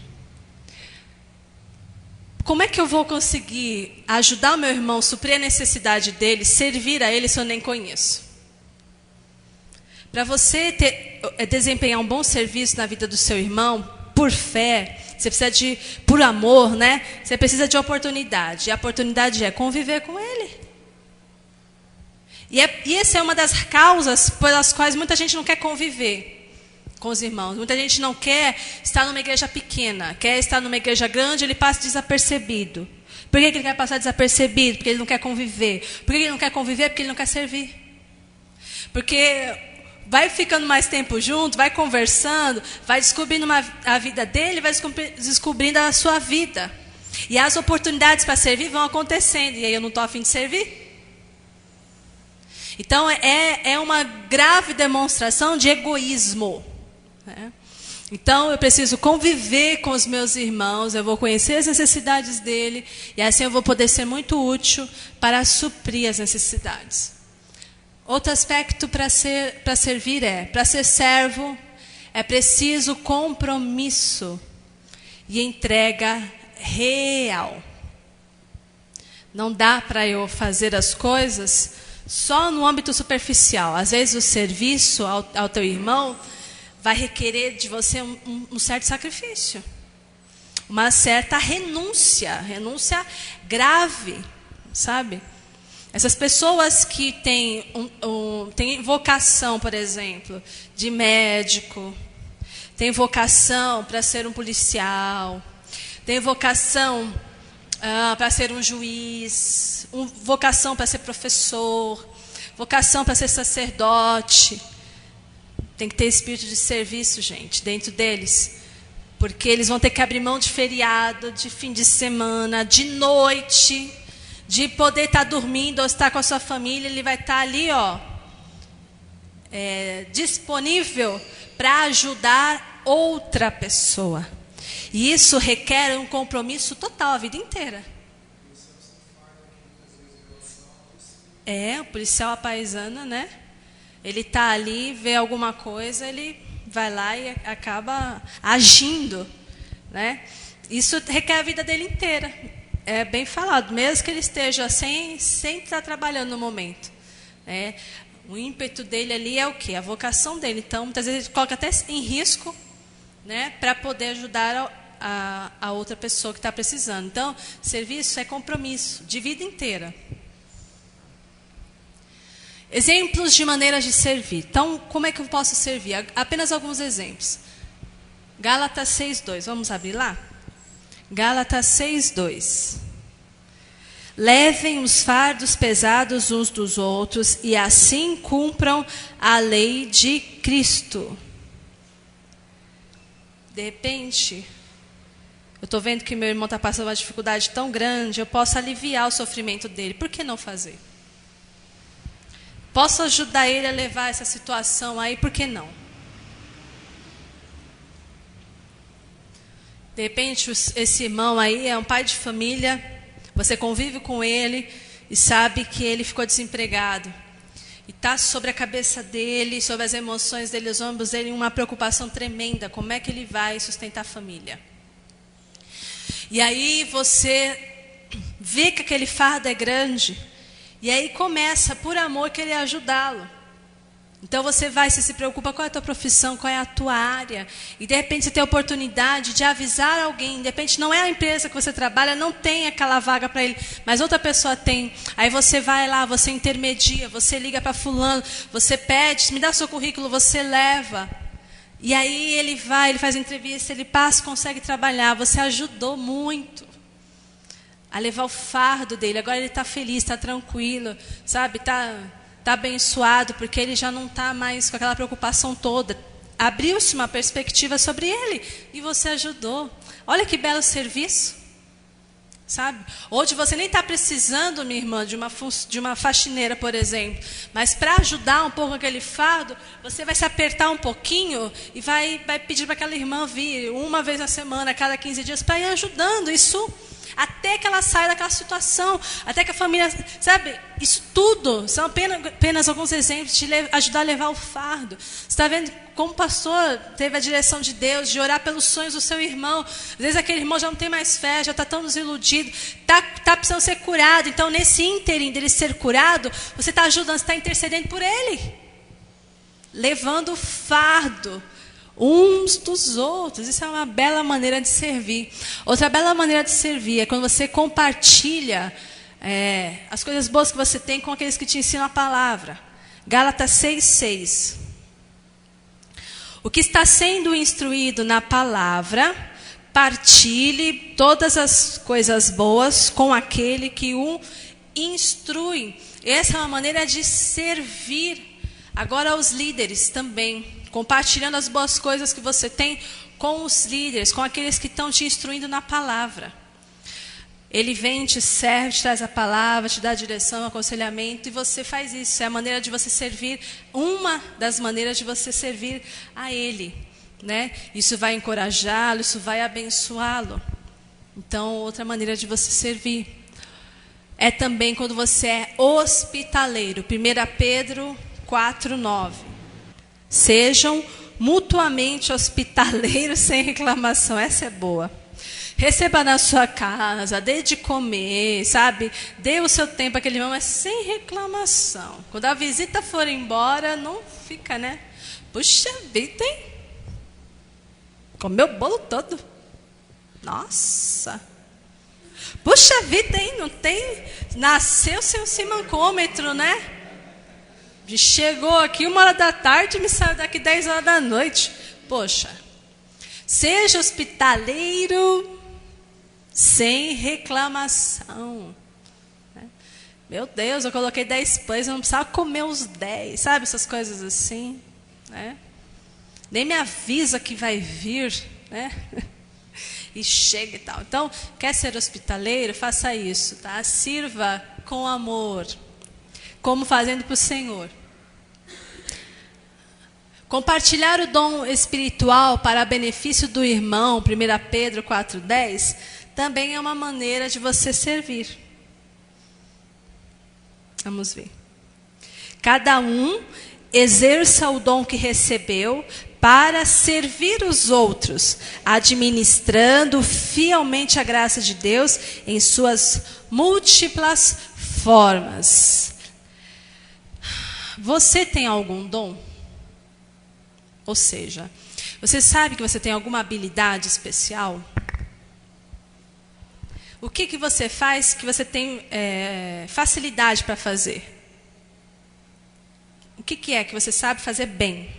Como é que eu vou conseguir ajudar o meu irmão, suprir a necessidade dele, servir a ele se eu nem conheço? Para você desempenhar um bom serviço na vida do seu irmão, por fé, você precisa por amor, né? Você precisa de oportunidade. E a oportunidade é conviver com ele. E essa é uma das causas pelas quais muita gente não quer conviver com os irmãos. Muita gente não quer estar numa igreja pequena, quer estar numa igreja grande, ele passa desapercebido. Por que ele quer passar desapercebido? Porque ele não quer conviver. Por que ele não quer conviver? Porque ele não quer servir. Porque vai ficando mais tempo junto, vai conversando, vai descobrindo a vida dele, vai descobrindo a sua vida. E as oportunidades para servir vão acontecendo. E aí eu não estou a fim de servir. Então é uma grave demonstração de egoísmo. Né? Então eu preciso conviver com os meus irmãos, eu vou conhecer as necessidades dele, e assim eu vou poder ser muito útil para suprir as necessidades. Outro aspecto para servir para ser servo, é preciso compromisso e entrega real. Não dá para eu fazer as coisas só no âmbito superficial. Às vezes o serviço ao teu irmão vai requerer de você um certo sacrifício. Uma certa renúncia grave, sabe? Essas pessoas que têm vocação, por exemplo, de médico, têm vocação para ser um policial, têm vocação para ser um juiz, vocação para ser professor, vocação para ser sacerdote. Tem que ter espírito de serviço, gente, dentro deles. Porque eles vão ter que abrir mão de feriado, de fim de semana, de noite, de poder estar dormindo ou estar com a sua família. Ele vai estar ali, disponível para ajudar outra pessoa. E isso requer um compromisso total a vida inteira. O policial à paisana, né? Ele está ali, vê alguma coisa, ele vai lá e acaba agindo, né? Isso requer a vida dele inteira. É bem falado, mesmo que ele esteja sem estar trabalhando no momento. O ímpeto dele ali é o quê? A vocação dele. Então, muitas vezes ele coloca até em risco, né, para poder ajudar a outra pessoa que está precisando. Então, serviço é compromisso de vida inteira. Exemplos de maneiras de servir. Então, como é que eu posso servir? Apenas alguns exemplos. Gálatas 6:2. Vamos abrir lá? Gálatas 6:2. Levem os fardos pesados uns dos outros e assim cumpram a lei de Cristo. De repente, eu estou vendo que meu irmão está passando uma dificuldade tão grande, eu posso aliviar o sofrimento dele. Por que não fazer? Posso ajudar ele a levar essa situação aí, por que não? De repente, esse irmão aí é um pai de família, você convive com ele e sabe que ele ficou desempregado. E está sobre a cabeça dele, sobre as emoções dele, os ombros dele, uma preocupação tremenda. Como é que ele vai sustentar a família? E aí você vê que aquele fardo é grande. E aí começa, por amor, querer ajudá-lo. Então você vai, você se preocupa, qual é a tua profissão, qual é a tua área. E de repente você tem a oportunidade de avisar alguém. De repente não é a empresa que você trabalha, não tem aquela vaga para ele, mas outra pessoa tem. Aí você vai lá, você intermedia, você liga para fulano, você pede, me dá seu currículo, você leva. E aí ele vai, ele faz entrevista, ele passa, consegue trabalhar. Você ajudou muito a levar o fardo dele. Agora ele está feliz, está tranquilo, sabe? Está abençoado, porque ele já não está mais com aquela preocupação toda. Abriu-se uma perspectiva sobre ele e você ajudou. Olha que belo serviço, sabe? Hoje você nem está precisando, minha irmã, de uma faxineira, por exemplo, mas para ajudar um pouco aquele fardo, você vai se apertar um pouquinho e vai pedir para aquela irmã vir uma vez na semana, a cada 15 dias, para ir ajudando. Isso até que ela saia daquela situação, até que a família, sabe, isso tudo são apenas alguns exemplos de ajudar a levar o fardo. Você está vendo como o pastor teve a direção de Deus, de orar pelos sonhos do seu irmão. Às vezes aquele irmão já não tem mais fé, já está tão desiludido, está precisando ser curado. Então, nesse ínterim dele ser curado, você está ajudando, você está intercedendo por ele, levando o fardo uns dos outros. Isso é uma bela maneira de servir. Outra bela maneira de servir é quando você compartilha as coisas boas que você tem com aqueles que te ensinam a palavra. Gálatas 6:6. O que está sendo instruído na palavra, partilhe todas as coisas boas com aquele que o instrui. Essa é uma maneira de servir. Agora aos líderes também, compartilhando as boas coisas que você tem com os líderes, com aqueles que estão te instruindo na palavra. Ele vem, te serve, te traz a palavra, te dá direção, aconselhamento, e você faz isso. É a maneira de você servir, uma das maneiras de você servir a Ele, né? Isso vai encorajá-lo, isso vai abençoá-lo. Então, outra maneira de você servir é também quando você é hospitaleiro. 1 Pedro 4:9. Sejam mutuamente hospitaleiros sem reclamação. Essa é boa. Receba na sua casa, dê de comer, sabe? Dê o seu tempo àquele irmão, mas sem reclamação. Quando a visita for embora, não fica, né? Puxa vida, hein? Comeu o bolo todo. Nossa. Puxa vida, hein? Não tem... Nasceu sem o simancômetro, né? Chegou aqui 1h e me saiu daqui 10h. Poxa. Seja hospitaleiro sem reclamação. Meu Deus, eu coloquei 10 pães, eu não precisava comer os 10. Sabe, essas coisas assim, né? Nem me avisa que vai vir, né? E chega e tal. Então, quer ser hospitaleiro? Faça isso, tá? Sirva com amor, como fazendo para o Senhor. Compartilhar o dom espiritual para benefício do irmão, 1 Pedro 4:10, também é uma maneira de você servir. Vamos ver. Cada um exerça o dom que recebeu para servir os outros, administrando fielmente a graça de Deus em suas múltiplas formas. Você tem algum dom? Ou seja, você sabe que você tem alguma habilidade especial? O que você faz que você tem facilidade para fazer? O que é que você sabe fazer bem?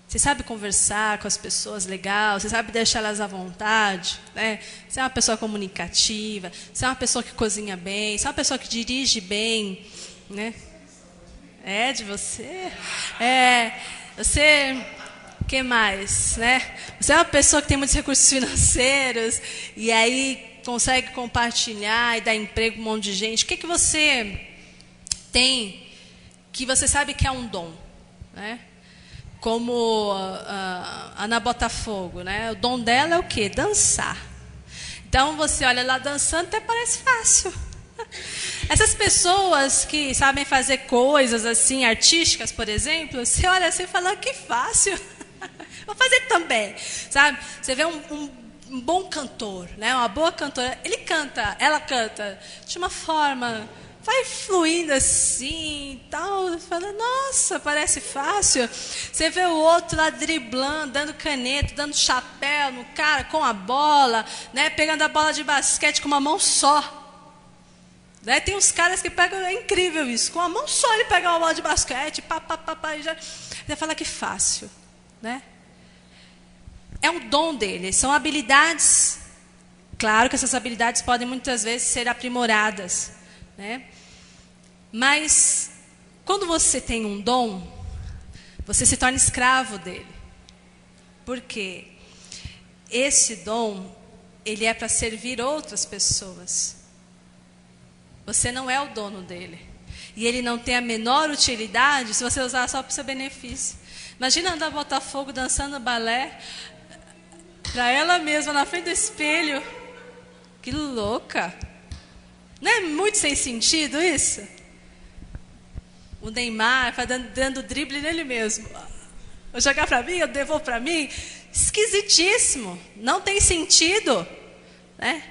Você sabe conversar com as pessoas legal? Você sabe deixá-las à vontade? Né? Você é uma pessoa comunicativa? Você é uma pessoa que cozinha bem? Você é uma pessoa que dirige bem? Né? É de você? Você, que mais, né? Você é uma pessoa que tem muitos recursos financeiros e aí consegue compartilhar e dar emprego para um monte de gente. O que você tem que você sabe que é um dom, né? Como a Ana Botafogo, né? O dom dela é o quê? Dançar. Então você olha lá dançando, até parece fácil. Essas pessoas que sabem fazer coisas assim, artísticas, por exemplo, você olha assim e fala, que fácil, vou fazer também, sabe? Você vê um bom cantor, né? Uma boa cantora, ela canta de uma forma, vai fluindo assim, tal, fala, nossa, parece fácil. Você vê o outro lá driblando, dando caneta, dando chapéu no cara com a bola, né? Pegando a bola de basquete com uma mão só. Né? Tem uns caras que pegam, é incrível isso, com a mão só ele pega uma bola de basquete, e já fala que fácil, né? É um dom dele, são habilidades. Claro que essas habilidades podem muitas vezes ser aprimoradas, né? Mas quando você tem um dom, você se torna escravo dele. Por quê? Esse dom, ele é para servir outras pessoas. Você não é o dono dele. E ele não tem a menor utilidade se você usar só para o seu benefício. Imagina andar Botafogo dançando balé para ela mesma na frente do espelho. Que louca. Não é muito sem sentido isso? O Neymar vai dando drible nele mesmo. Vou jogar para mim, eu devolvo para mim. Esquisitíssimo. Não tem sentido. Né?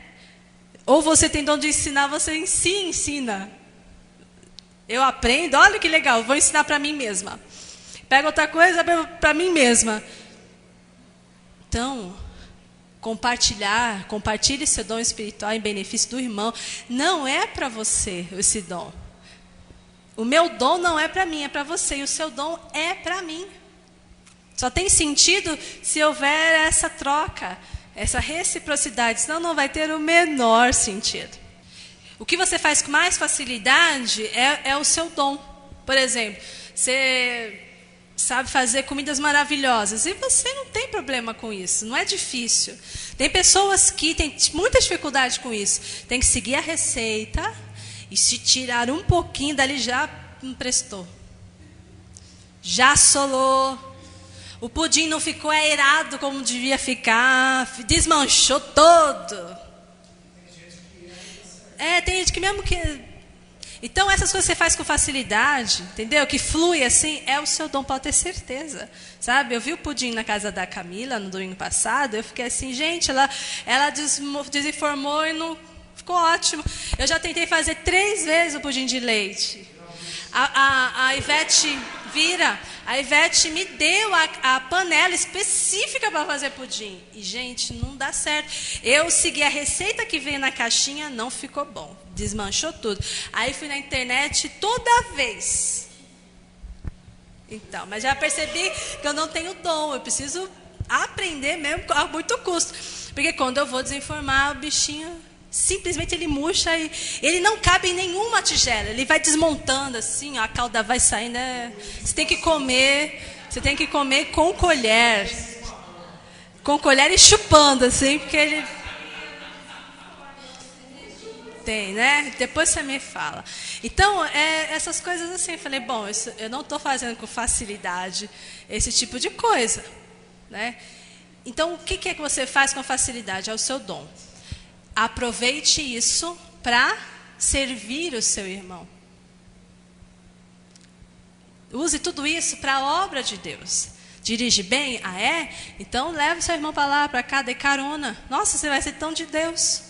Ou você tem dom de ensinar, você ensina. Eu aprendo, olha que legal, vou ensinar para mim mesma. Pega outra coisa para mim mesma. Então, compartilhe seu dom espiritual em benefício do irmão. Não é para você esse dom. O meu dom não é para mim, é para você. E o seu dom é para mim. Só tem sentido se houver essa troca, essa reciprocidade. Senão não vai ter o menor sentido. O que você faz com mais facilidade é o seu dom. Por exemplo, você sabe fazer comidas maravilhosas. E você não tem problema com isso. Não é difícil. Tem pessoas que têm muita dificuldade com isso. Tem que seguir a receita. E se tirar um pouquinho dali, já não prestou. Já solou. O pudim não ficou aerado como devia ficar. Desmanchou todo. Tem gente que mesmo que... Então, essas coisas que você faz com facilidade, entendeu? Que flui assim, é o seu dom, pode ter certeza. Sabe? Eu vi o pudim na casa da Camila, no domingo passado, eu fiquei assim, gente, ela desinformou e não... Ficou ótimo. Eu já tentei fazer 3 vezes o pudim de leite. A Ivete me deu a panela específica para fazer pudim. E, gente, não dá certo. Eu segui a receita que veio na caixinha, não ficou bom. Desmanchou tudo. Aí fui na internet toda vez. Então, mas já percebi que eu não tenho dom. Eu preciso aprender mesmo a muito custo. Porque quando eu vou desenformar, o bichinho... Simplesmente ele murcha e ele não cabe em nenhuma tigela. Ele vai desmontando assim, a calda vai saindo. Você tem que comer com colher. Com colher e chupando assim, porque ele... Tem, né? Depois você me fala. Então, essas coisas assim, eu falei, bom, eu não estou fazendo com facilidade esse tipo de coisa. Né? Então, o que é que você faz com facilidade? É o seu dom. Aproveite isso para servir o seu irmão. Use tudo isso para a obra de Deus. Dirige bem? Ah, é? Então leve seu irmão para lá, para cá, dê carona. Nossa, você vai ser tão de Deus.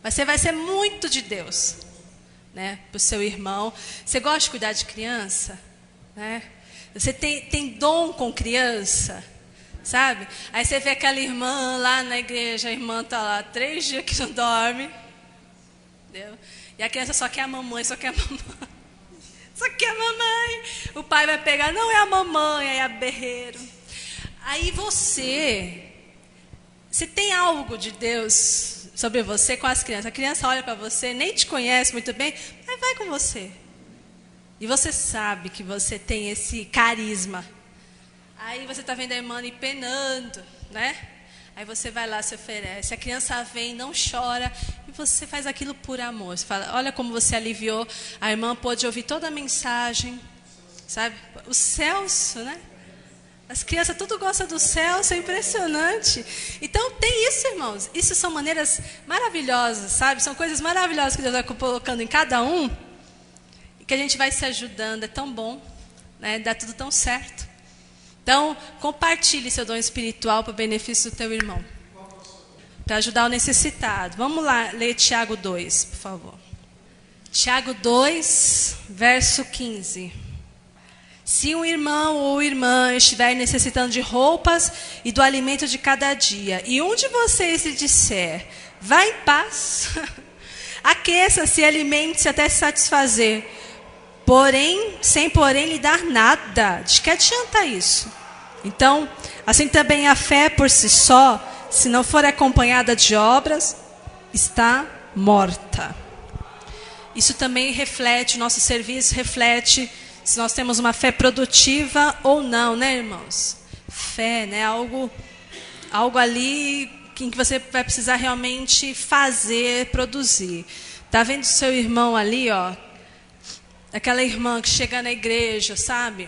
Você vai ser muito de Deus. Né? Para o seu irmão. Você gosta de cuidar de criança? Né? Você tem dom com criança? Sabe? Aí você vê aquela irmã lá na igreja, a irmã está lá 3 dias que não dorme. Entendeu? E a criança só quer a mamãe, só quer a mamãe. Só quer a mamãe. O pai vai pegar, não é a mamãe, é a berreiro. Aí você tem algo de Deus sobre você com as crianças. A criança olha para você, nem te conhece muito bem, mas vai com você. E você sabe que você tem esse carisma. Aí você está vendo a irmã penando, né? Aí você vai lá, se oferece. A criança vem, não chora. E você faz aquilo por amor. Você fala, olha como você aliviou. A irmã pôde ouvir toda a mensagem. Sabe? O Celso, né? As crianças tudo gostam do Celso, é impressionante. Então tem isso, irmãos. Isso são maneiras maravilhosas, sabe? São coisas maravilhosas que Deus vai colocando em cada um. E que a gente vai se ajudando. É tão bom, né? Dá tudo tão certo. Então, compartilhe seu dom espiritual para o benefício do teu irmão. Para ajudar o necessitado. Vamos lá, ler Tiago 2, por favor. Tiago 2, verso 15. Se um irmão ou irmã estiver necessitando de roupas e do alimento de cada dia, e um de vocês lhe disser, vá em paz, aqueça-se e alimente-se até se satisfazer, sem lhe dar nada, de que adianta isso? Então, assim também a fé por si só, se não for acompanhada de obras, está morta. Isso também reflete, o nosso serviço reflete se nós temos uma fé produtiva ou não, né, irmãos? Fé, né? Algo ali em que você vai precisar realmente fazer, produzir. Tá vendo seu irmão ali, ó? Aquela irmã que chega na igreja, sabe?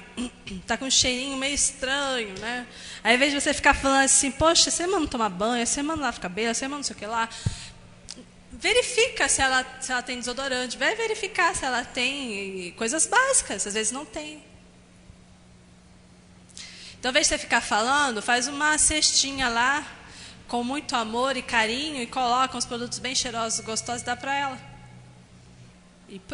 Tá com um cheirinho meio estranho, né? Aí, ao invés de você ficar falando assim, poxa, essa irmã não toma banho, essa irmã não lava cabelo, essa irmã não sei o que lá. verifica se ela tem desodorante, vai verificar se ela tem coisas básicas, às vezes não tem. Então, ao invés de você ficar falando, faz uma cestinha lá, com muito amor e carinho, e coloca uns produtos bem cheirosos, gostosos, e dá para ela.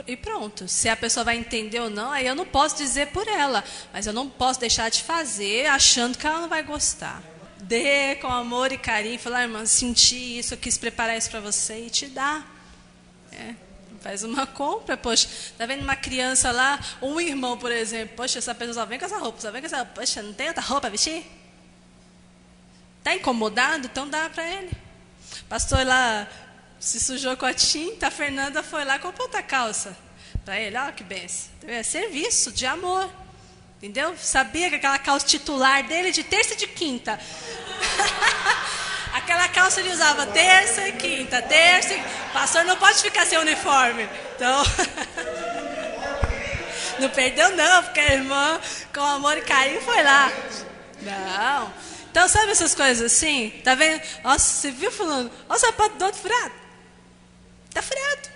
E pronto. Se a pessoa vai entender ou não, aí eu não posso dizer por ela, mas eu não posso deixar de fazer achando que ela não vai gostar. Dê com amor e carinho, falar, irmã, senti isso, eu quis preparar isso para você, e te dá. Faz uma compra, poxa, tá vendo uma criança lá, um irmão, por exemplo, poxa, essa pessoa só vem com essa roupa, poxa, não tem outra roupa para vestir? Tá incomodado? Então dá para ele. O pastor lá se sujou com a tinta, a Fernanda foi lá e comprou outra calça para ele. Olha que benção. É serviço de amor. Entendeu? Sabia que aquela calça titular dele é de terça e de quinta. Aquela calça ele usava terça e quinta. O pastor não pode ficar sem uniforme. Então, não perdeu não, porque a irmã, com amor e carinho, foi lá. Não. Então, sabe essas coisas assim? Tá vendo? Nossa, você viu fulano? Olha o sapato do outro furado. Tá furado.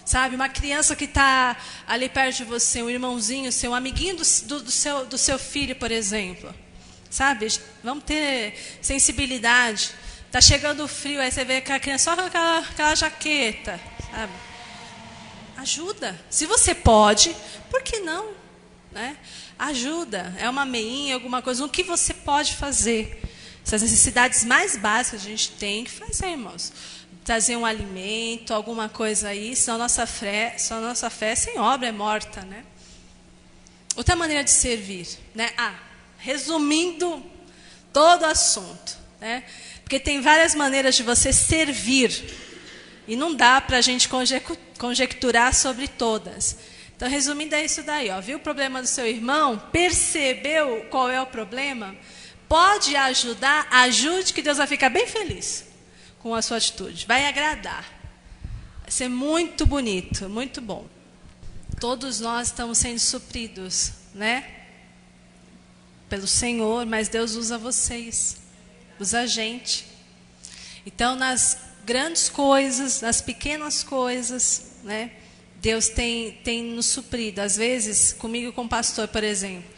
Sabe, uma criança que está ali perto de você, um irmãozinho seu, um amiguinho do seu filho, por exemplo. Sabe, vamos ter sensibilidade. Tá chegando o frio, aí você vê que a criança só com aquela jaqueta. Sabe? Ajuda. Se você pode, por que não? Né? Ajuda. É uma meinha, alguma coisa. O que você pode fazer? Essas necessidades mais básicas a gente tem que fazer, irmãos. Trazer um alimento, alguma coisa aí, senão nossa fé sem obra é morta, né? Outra maneira de servir, né? Resumindo todo o assunto, né? Porque tem várias maneiras de você servir e não dá para a gente conjecturar sobre todas. Então, resumindo, é isso daí, ó. Viu o problema do seu irmão? Percebeu qual é o problema? Pode ajudar, ajude, que Deus vai ficar bem feliz com a sua atitude. Vai agradar. Vai ser muito bonito, muito bom. Todos nós estamos sendo supridos, né? Pelo Senhor, mas Deus usa vocês, usa a gente. Então, nas grandes coisas, nas pequenas coisas, né? Deus tem nos suprido. Às vezes, comigo e com o pastor, por exemplo,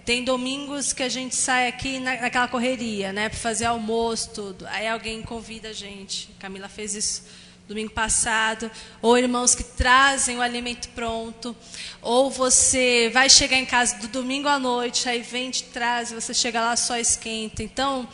tem domingos que a gente sai aqui naquela correria, né, para fazer almoço, tudo. Aí alguém convida a gente. Camila fez isso domingo passado. Ou irmãos que trazem o alimento pronto. Ou você vai chegar em casa do domingo à noite, aí vem te traz, você chega lá só esquenta. Então,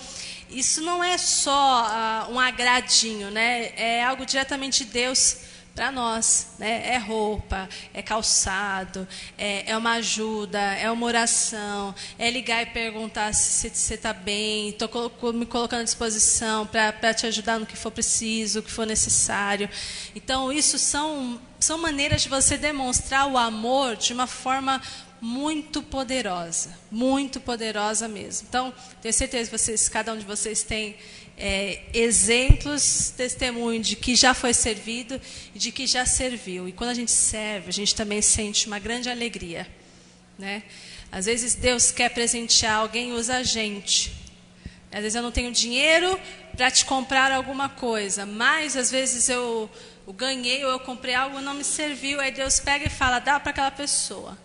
isso não é só um agradinho, né? É algo diretamente de Deus para nós, né? É roupa, é calçado, é uma ajuda, é uma oração, é ligar e perguntar se você está bem, estou me colocando à disposição para te ajudar no que for preciso, o que for necessário. Então, isso são maneiras de você demonstrar o amor de uma forma muito poderosa mesmo. Então, tenho certeza que cada um de vocês tem exemplos, testemunho de que já foi servido e de que já serviu. E quando a gente serve, a gente também sente uma grande alegria, né? Às vezes Deus quer presentear alguém e usa a gente. Às vezes eu não tenho dinheiro para te comprar alguma coisa, mas às vezes eu ganhei ou eu comprei algo e não me serviu. Aí Deus pega e fala, dá para aquela pessoa.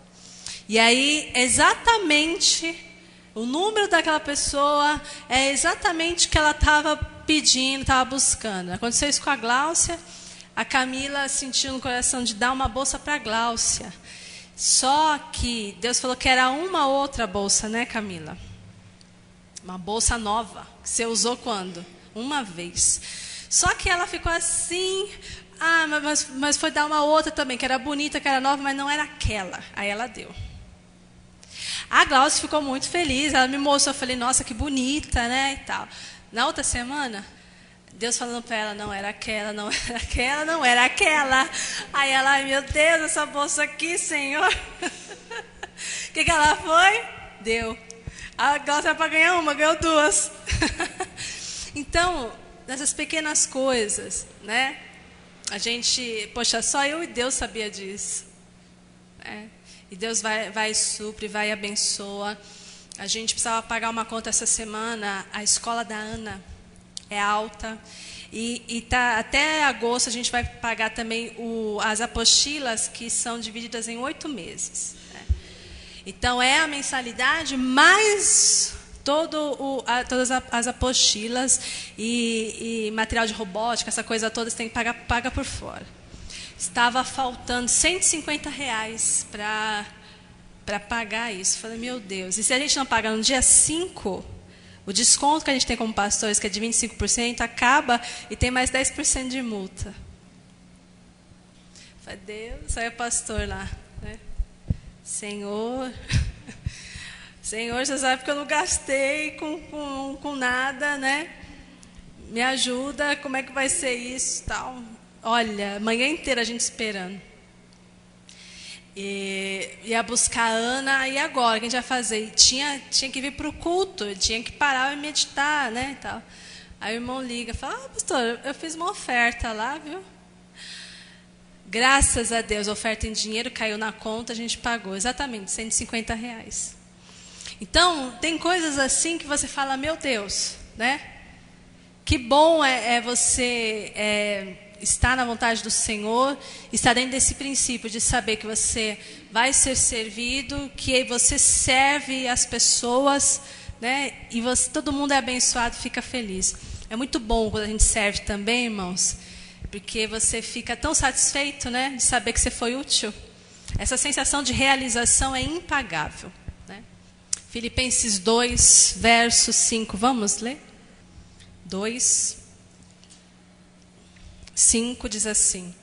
E aí, exatamente, o número daquela pessoa é exatamente o que ela estava pedindo, estava buscando. Aconteceu isso com a Gláucia. A Camila sentiu no coração de dar uma bolsa para a Gláucia. Só que Deus falou que era uma outra bolsa, né, Camila? Uma bolsa nova, que você usou quando? Uma vez. Só que ela ficou assim, mas foi dar uma outra também, que era bonita, que era nova, mas não era aquela. Aí ela deu. A Glaucia ficou muito feliz, ela me mostrou, eu falei, nossa, que bonita, né, e tal. Na outra semana, Deus falando para ela, não era aquela, não era aquela, não era aquela. Aí ela, ai meu Deus, essa bolsa aqui, Senhor. O que ela foi? Deu. A Glaucia era para ganhar uma, ganhou duas. Então, nessas pequenas coisas, né, a gente, poxa, só eu e Deus sabia disso, né? E Deus vai supre, vai abençoa. A gente precisava pagar uma conta essa semana. A escola da Ana é alta. E tá, até agosto a gente vai pagar também as apostilas, que são divididas em 8 meses. Né? Então, é a mensalidade mais todas as apostilas e material de robótica, essa coisa toda, você tem que paga por fora. Estava faltando R$150 para pagar isso. Falei, meu Deus, e se a gente não pagar no dia 5... O desconto que a gente tem como pastores, que é de 25%, acaba e tem mais 10% de multa. Falei, Deus, aí o pastor lá, né? Senhor, você sabe que eu não gastei com nada, né? Me ajuda, como é que vai ser isso, tal. Olha, a manhã inteira a gente esperando. E ia buscar a Ana, e agora, o que a gente vai fazer? Tinha que vir para o culto, tinha que parar e meditar, né, e tal. Aí o irmão liga, fala, pastor, eu fiz uma oferta lá, viu? Graças a Deus, a oferta em dinheiro caiu na conta, a gente pagou, exatamente, R$150. Então, tem coisas assim que você fala, meu Deus, né? Que bom é você... estar na vontade do Senhor, estar dentro desse princípio de saber que você vai ser servido, que você serve as pessoas, né? E todo mundo é abençoado, fica feliz. É muito bom quando a gente serve também, irmãos, porque você fica tão satisfeito, né? De saber que você foi útil. Essa sensação de realização é impagável. Né? Filipenses 2, verso 5, vamos ler? 2:5 diz assim: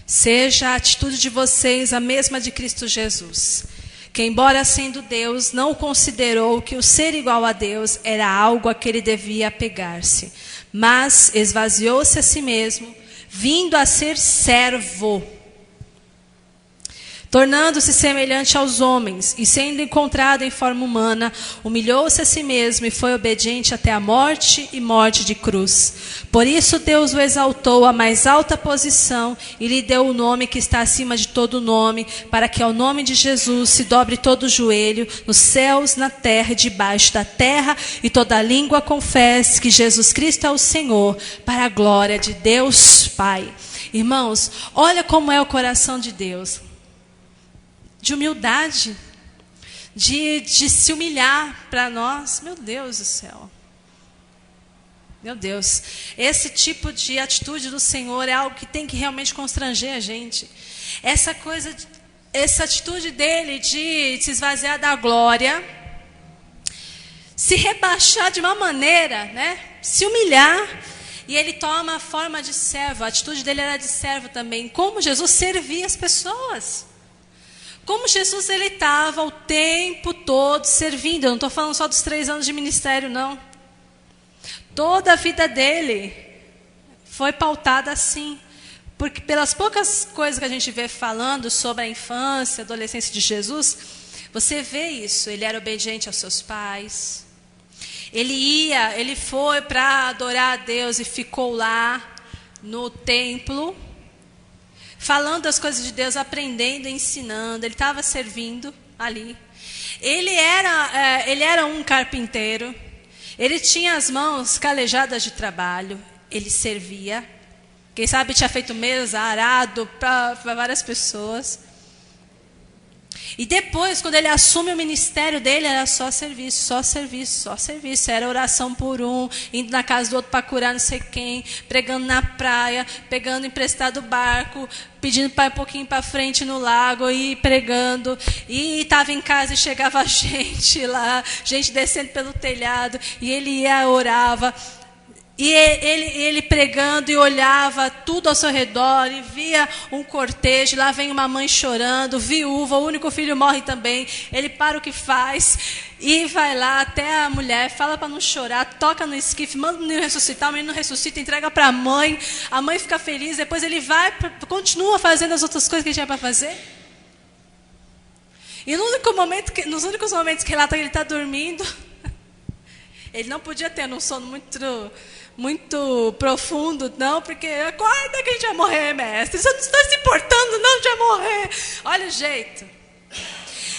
seja a atitude de vocês a mesma de Cristo Jesus, que embora sendo Deus, não considerou que o ser igual a Deus era algo a que ele devia apegar-se, mas esvaziou-se a si mesmo, vindo a ser servo, tornando-se semelhante aos homens, e sendo encontrado em forma humana, humilhou-se a si mesmo e foi obediente até a morte e morte de cruz. Por isso Deus o exaltou à mais alta posição e lhe deu o nome que está acima de todo nome, para que ao nome de Jesus se dobre todo o joelho, nos céus, na terra e debaixo da terra, e toda língua confesse que Jesus Cristo é o Senhor, para a glória de Deus Pai. Irmãos, olha como é o coração de Deus. De humildade, de se humilhar para nós. Meu Deus do céu. Meu Deus. Esse tipo de atitude do Senhor é algo que tem que realmente constranger a gente. Essa atitude dele de se esvaziar da glória, se rebaixar de uma maneira, né? Se humilhar. E ele toma a forma de servo. A atitude dele era de servo também. Como Jesus servia as pessoas. Como Jesus, ele estava o tempo todo servindo. Eu não estou falando só dos 3 anos de ministério, não. Toda a vida dele foi pautada assim. Porque pelas poucas coisas que a gente vê falando sobre a infância, a adolescência de Jesus, você vê isso. Ele era obediente aos seus pais. Ele foi para adorar a Deus e ficou lá no templo, falando as coisas de Deus, aprendendo, ensinando. Ele estava servindo ali. Ele era um carpinteiro. Ele tinha as mãos calejadas de trabalho. Ele servia. Quem sabe tinha feito mesa, arado para várias pessoas. E depois, quando ele assume o ministério dele, era só serviço, só serviço, só serviço. Era oração por um, indo na casa do outro para curar não sei quem, pregando na praia, pegando emprestado o barco, pedindo para ir um pouquinho para frente no lago e pregando. E estava em casa e chegava gente lá, gente descendo pelo telhado, e ele ia, orava. E ele pregando e olhava tudo ao seu redor e via um cortejo, lá vem uma mãe chorando, viúva, o único filho morre também. Ele para o que faz e vai lá até a mulher, fala para não chorar, toca no esquife, manda o menino ressuscitar, o menino ressuscita, entrega para a mãe fica feliz, depois ele vai, continua fazendo as outras coisas que ele tinha para fazer. E nos únicos momentos que relata que ele está dormindo, ele não podia ter um sono muito profundo, não, porque acorda que a gente vai morrer, mestre. Você não está se importando, não, a gente vai morrer. Olha o jeito.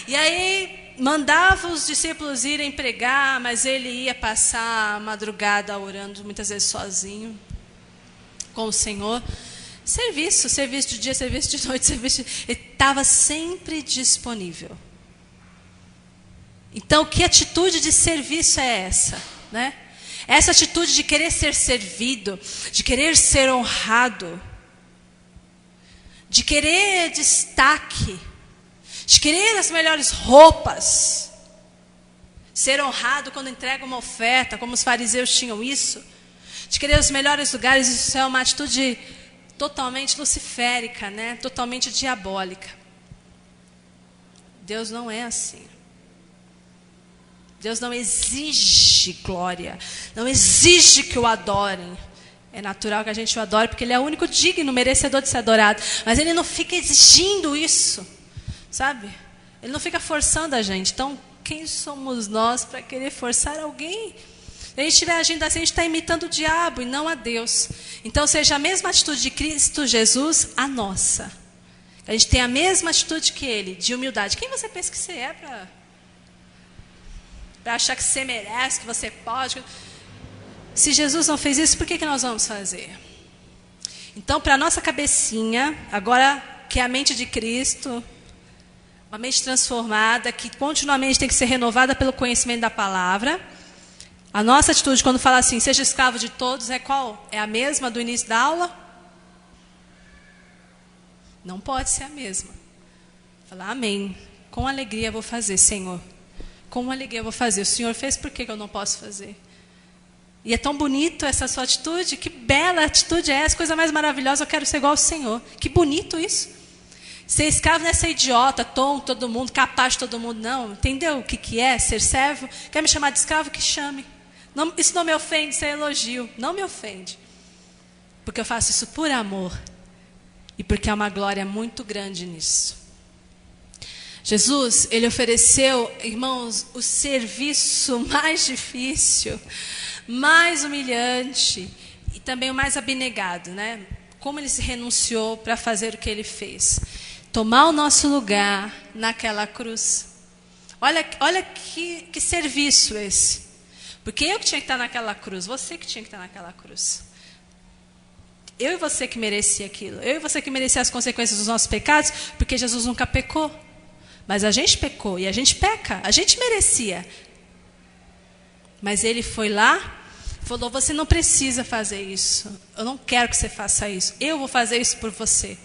E aí, mandava os discípulos irem pregar, mas ele ia passar a madrugada orando, muitas vezes sozinho, com o Senhor. Serviço de dia, serviço de noite, ele estava sempre disponível. Então, que atitude de serviço é essa, né? Essa atitude de querer ser servido, de querer ser honrado, de querer destaque, de querer as melhores roupas, ser honrado quando entrega uma oferta, como os fariseus tinham isso, de querer os melhores lugares. Isso é uma atitude totalmente luciférica, né? Totalmente diabólica. Deus não é assim. Deus não exige glória, não exige que o adorem. É natural que a gente o adore, porque Ele é o único digno, merecedor de ser adorado. Mas Ele não fica exigindo isso, sabe? Ele não fica forçando a gente. Então, quem somos nós para querer forçar alguém? Se a gente estiver agindo assim, a gente está imitando o diabo e não a Deus. Então, seja a mesma atitude de Cristo Jesus, a nossa. A gente tem a mesma atitude que Ele, de humildade. Quem você pensa que você é para achar que você merece, que você pode? Se Jesus não fez isso, por que nós vamos fazer? Então, para a nossa cabecinha, agora que é a mente de Cristo, uma mente transformada, que continuamente tem que ser renovada pelo conhecimento da palavra, a nossa atitude quando fala assim, seja escravo de todos, é qual? É a mesma do início da aula? Não pode ser a mesma. Falar amém. Com alegria eu vou fazer, Senhor. Com alegria eu vou fazer. O Senhor fez, por que eu não posso fazer? E é tão bonito essa sua atitude. Que bela atitude é essa, coisa mais maravilhosa. Eu quero ser igual ao Senhor. Que bonito isso. Ser escravo não é ser idiota, tonto, todo mundo, capaz de todo mundo. Não, entendeu o que é ser servo? Quer me chamar de escravo? Que chame. Não, isso não me ofende, isso é elogio. Não me ofende. Porque eu faço isso por amor. E porque há uma glória muito grande nisso. Jesus, Ele ofereceu, irmãos, o serviço mais difícil, mais humilhante e também o mais abnegado, né? Como Ele se renunciou para fazer o que Ele fez. Tomar o nosso lugar naquela cruz. Olha que serviço esse. Porque eu que tinha que estar naquela cruz, você que tinha que estar naquela cruz. Eu e você que merecia aquilo. Eu e você que merecia as consequências dos nossos pecados, porque Jesus nunca pecou. Mas a gente pecou e a gente peca. A gente merecia. Mas Ele foi lá, falou, você não precisa fazer isso. Eu não quero que você faça isso. Eu vou fazer isso por você.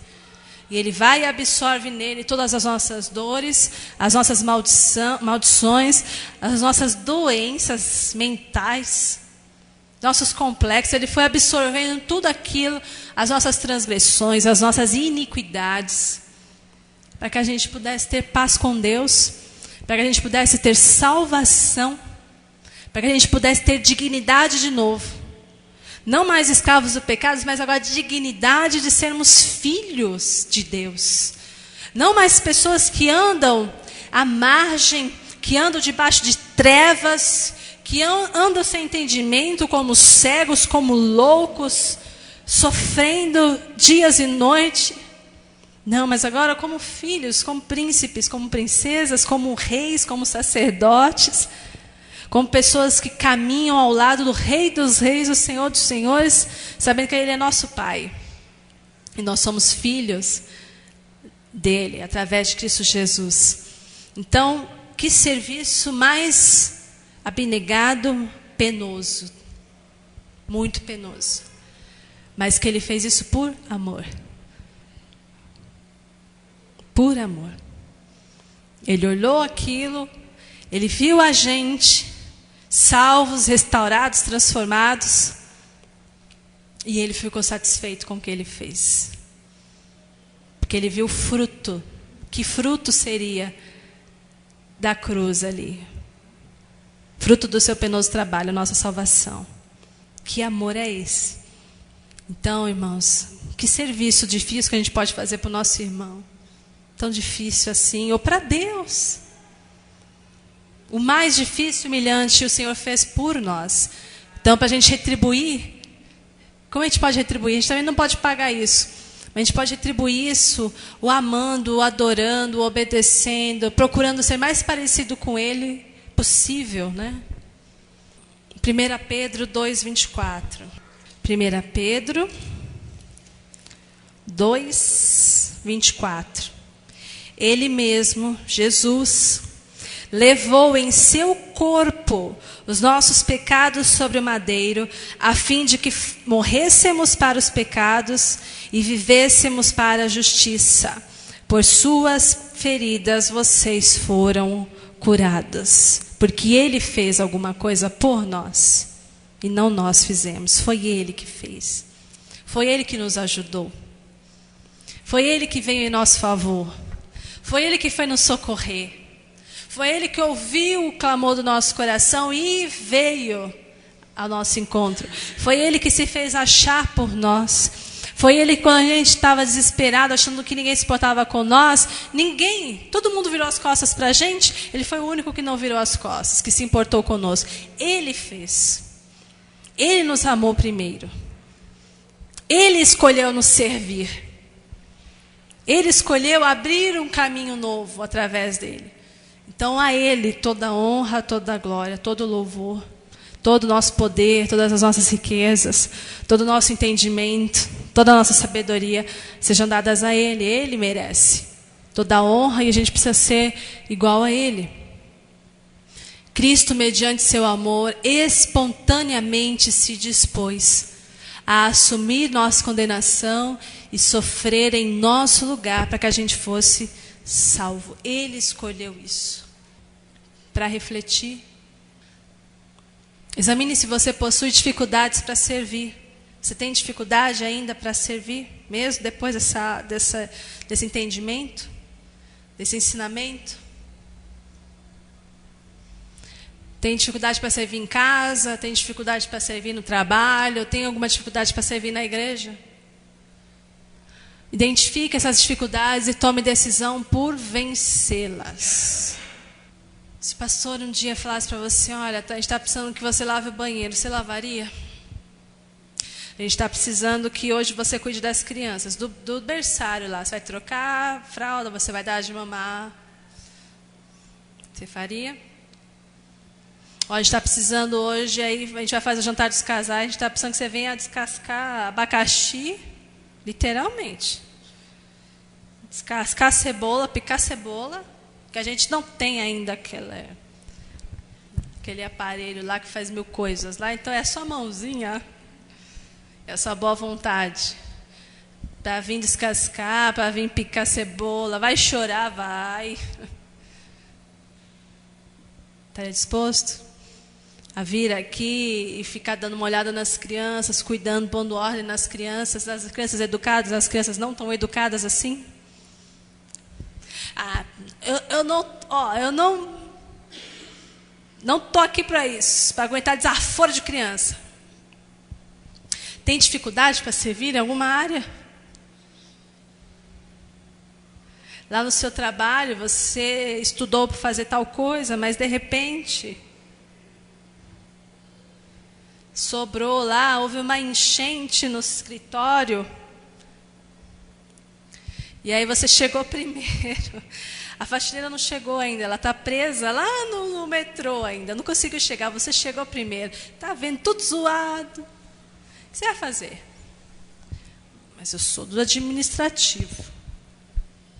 E Ele vai e absorve nele todas as nossas dores, as nossas maldições, as nossas doenças mentais, nossos complexos. Ele foi absorvendo tudo aquilo, as nossas transgressões, as nossas iniquidades, para que a gente pudesse ter paz com Deus, para que a gente pudesse ter salvação, para que a gente pudesse ter dignidade de novo. Não mais escravos do pecado, mas agora dignidade de sermos filhos de Deus. Não mais pessoas que andam à margem, que andam debaixo de trevas, que andam sem entendimento, como cegos, como loucos, sofrendo dias e noite. Não, mas agora como filhos, como príncipes, como princesas, como reis, como sacerdotes, como pessoas que caminham ao lado do Rei dos Reis, o Senhor dos Senhores, sabendo que Ele é nosso Pai. E nós somos filhos dEle, através de Cristo Jesus. Então, que serviço mais abnegado, penoso. Muito penoso. Mas que Ele fez isso por amor. Por amor. Ele olhou aquilo, Ele viu a gente, salvos, restaurados, transformados, e Ele ficou satisfeito com o que Ele fez. Porque Ele viu o fruto. Que fruto seria da cruz ali? Fruto do seu penoso trabalho, nossa salvação. Que amor é esse? Então, irmãos, que serviço difícil que a gente pode fazer para o nosso irmão? Tão difícil assim, ou para Deus. O mais difícil e humilhante o Senhor fez por nós. Então, para a gente retribuir, como a gente pode retribuir? A gente também não pode pagar isso. Mas A gente pode retribuir isso o amando, o adorando, o obedecendo, procurando ser mais parecido com Ele possível, né? 1 Pedro 2:24. 1 Pedro 2:24. Ele mesmo, Jesus, levou em seu corpo os nossos pecados sobre o madeiro, a fim de que morrêssemos para os pecados e vivêssemos para a justiça. Por suas feridas vocês foram curados. Porque Ele fez alguma coisa por nós. E não nós fizemos. Foi Ele que fez. Foi Ele que nos ajudou. Foi Ele que veio em nosso favor. Foi Ele que foi nos socorrer. Foi Ele que ouviu o clamor do nosso coração e veio ao nosso encontro. Foi Ele que se fez achar por nós. Foi Ele, quando a gente estava desesperado, achando que ninguém se importava com nós, todo mundo virou as costas para a gente, Ele foi o único que não virou as costas, que se importou conosco. Ele fez. Ele nos amou primeiro. Ele escolheu nos servir. Ele escolheu abrir um caminho novo através dele. Então a Ele toda a honra, toda a glória, todo o louvor, todo o nosso poder, todas as nossas riquezas, todo o nosso entendimento, toda a nossa sabedoria sejam dadas a Ele. Ele merece toda a honra e a gente precisa ser igual a Ele. Cristo, mediante seu amor, espontaneamente se dispôs a assumir nossa condenação e sofrer em nosso lugar para que a gente fosse salvo. Ele escolheu isso. Para refletir. Examine se você possui dificuldades para servir. Você tem dificuldade ainda para servir? Mesmo depois desse entendimento? Desse ensinamento? Tem dificuldade para servir em casa? Tem dificuldade para servir no trabalho? Tem alguma dificuldade para servir na igreja? Identifique essas dificuldades e tome decisão por vencê-las. Se o pastor um dia falasse para você, olha, a gente está precisando que você lave o banheiro, você lavaria? A gente está precisando que hoje você cuide das crianças, do berçário lá. Você vai trocar a fralda, você vai dar de mamar. Você faria? Ó, a gente está precisando hoje, aí a gente vai fazer o jantar dos casais, a gente está precisando que você venha descascar abacaxi, literalmente. Descascar cebola, picar cebola. Que a gente não tem ainda aquele aparelho lá que faz 1000 coisas lá. Então é só mãozinha, é só boa vontade. Para vir descascar, para vir picar cebola. Vai chorar, vai. Está disposto a vir aqui e ficar dando uma olhada nas crianças, cuidando, pondo ordem nas crianças, as crianças educadas, as crianças não tão educadas assim? Eu não tô aqui para isso, para aguentar desaforo de criança. Tem dificuldade para servir em alguma área? Lá no seu trabalho, você estudou para fazer tal coisa, mas de repente sobrou lá, houve uma enchente no escritório. E aí você chegou primeiro. A faxineira não chegou ainda, ela está presa lá no metrô ainda, não conseguiu chegar, você chegou primeiro. Está vendo, tudo zoado. O que você vai fazer? Mas eu sou do administrativo.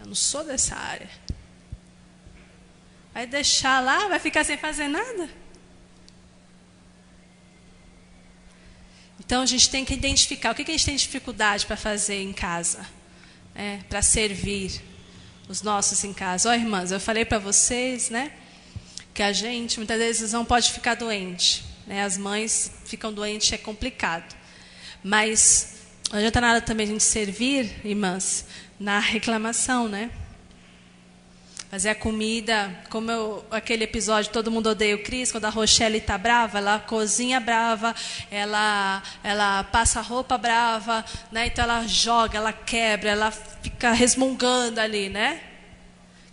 Eu não sou dessa área. Vai deixar lá, vai ficar sem fazer nada? Então a gente tem que identificar o que a gente tem dificuldade para fazer em casa. Para servir os nossos em casa. Ó, irmãs, eu falei para vocês, né, que a gente muitas vezes não pode ficar doente, né? As mães ficam doentes, é complicado. Mas não adianta nada também a gente servir, irmãs, na reclamação, né? Fazer a comida, como aquele episódio Todo Mundo Odeia o Cris, quando a Rochelle está brava, ela cozinha brava, ela passa roupa brava, né? Então ela joga, ela quebra, ela fica resmungando ali, né?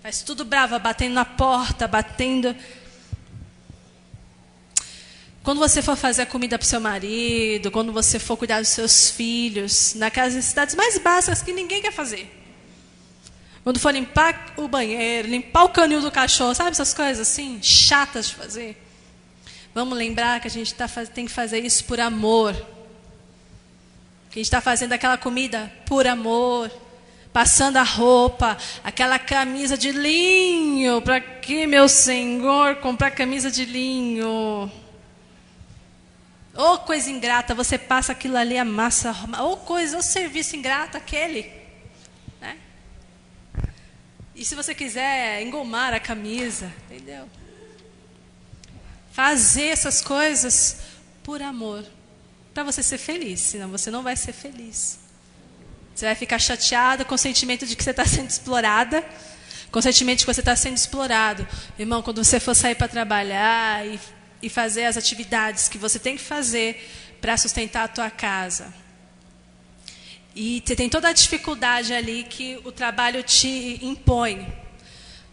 Faz tudo brava, batendo na porta, batendo. Quando você for fazer a comida para o seu marido, quando você for cuidar dos seus filhos, naquelas necessidades mais básicas que ninguém quer fazer. Quando for limpar o banheiro, limpar o canil do cachorro, sabe essas coisas assim, chatas de fazer? Vamos lembrar que a gente tem que fazer isso por amor. Que a gente está fazendo aquela comida por amor. Passando a roupa, aquela camisa de linho. Para que, meu Senhor, comprar camisa de linho? Ô coisa ingrata, você passa aquilo ali, amassa. Ô serviço ingrato aquele. Né? E se você quiser engomar a camisa, entendeu? Fazer essas coisas por amor. Para você ser feliz, senão você não vai ser feliz. Você vai ficar chateada com o sentimento de que você está sendo explorada, com o sentimento de que você está sendo explorado. Irmão, quando você for sair para trabalhar e fazer as atividades que você tem que fazer para sustentar a tua casa, e você tem toda a dificuldade ali que o trabalho te impõe,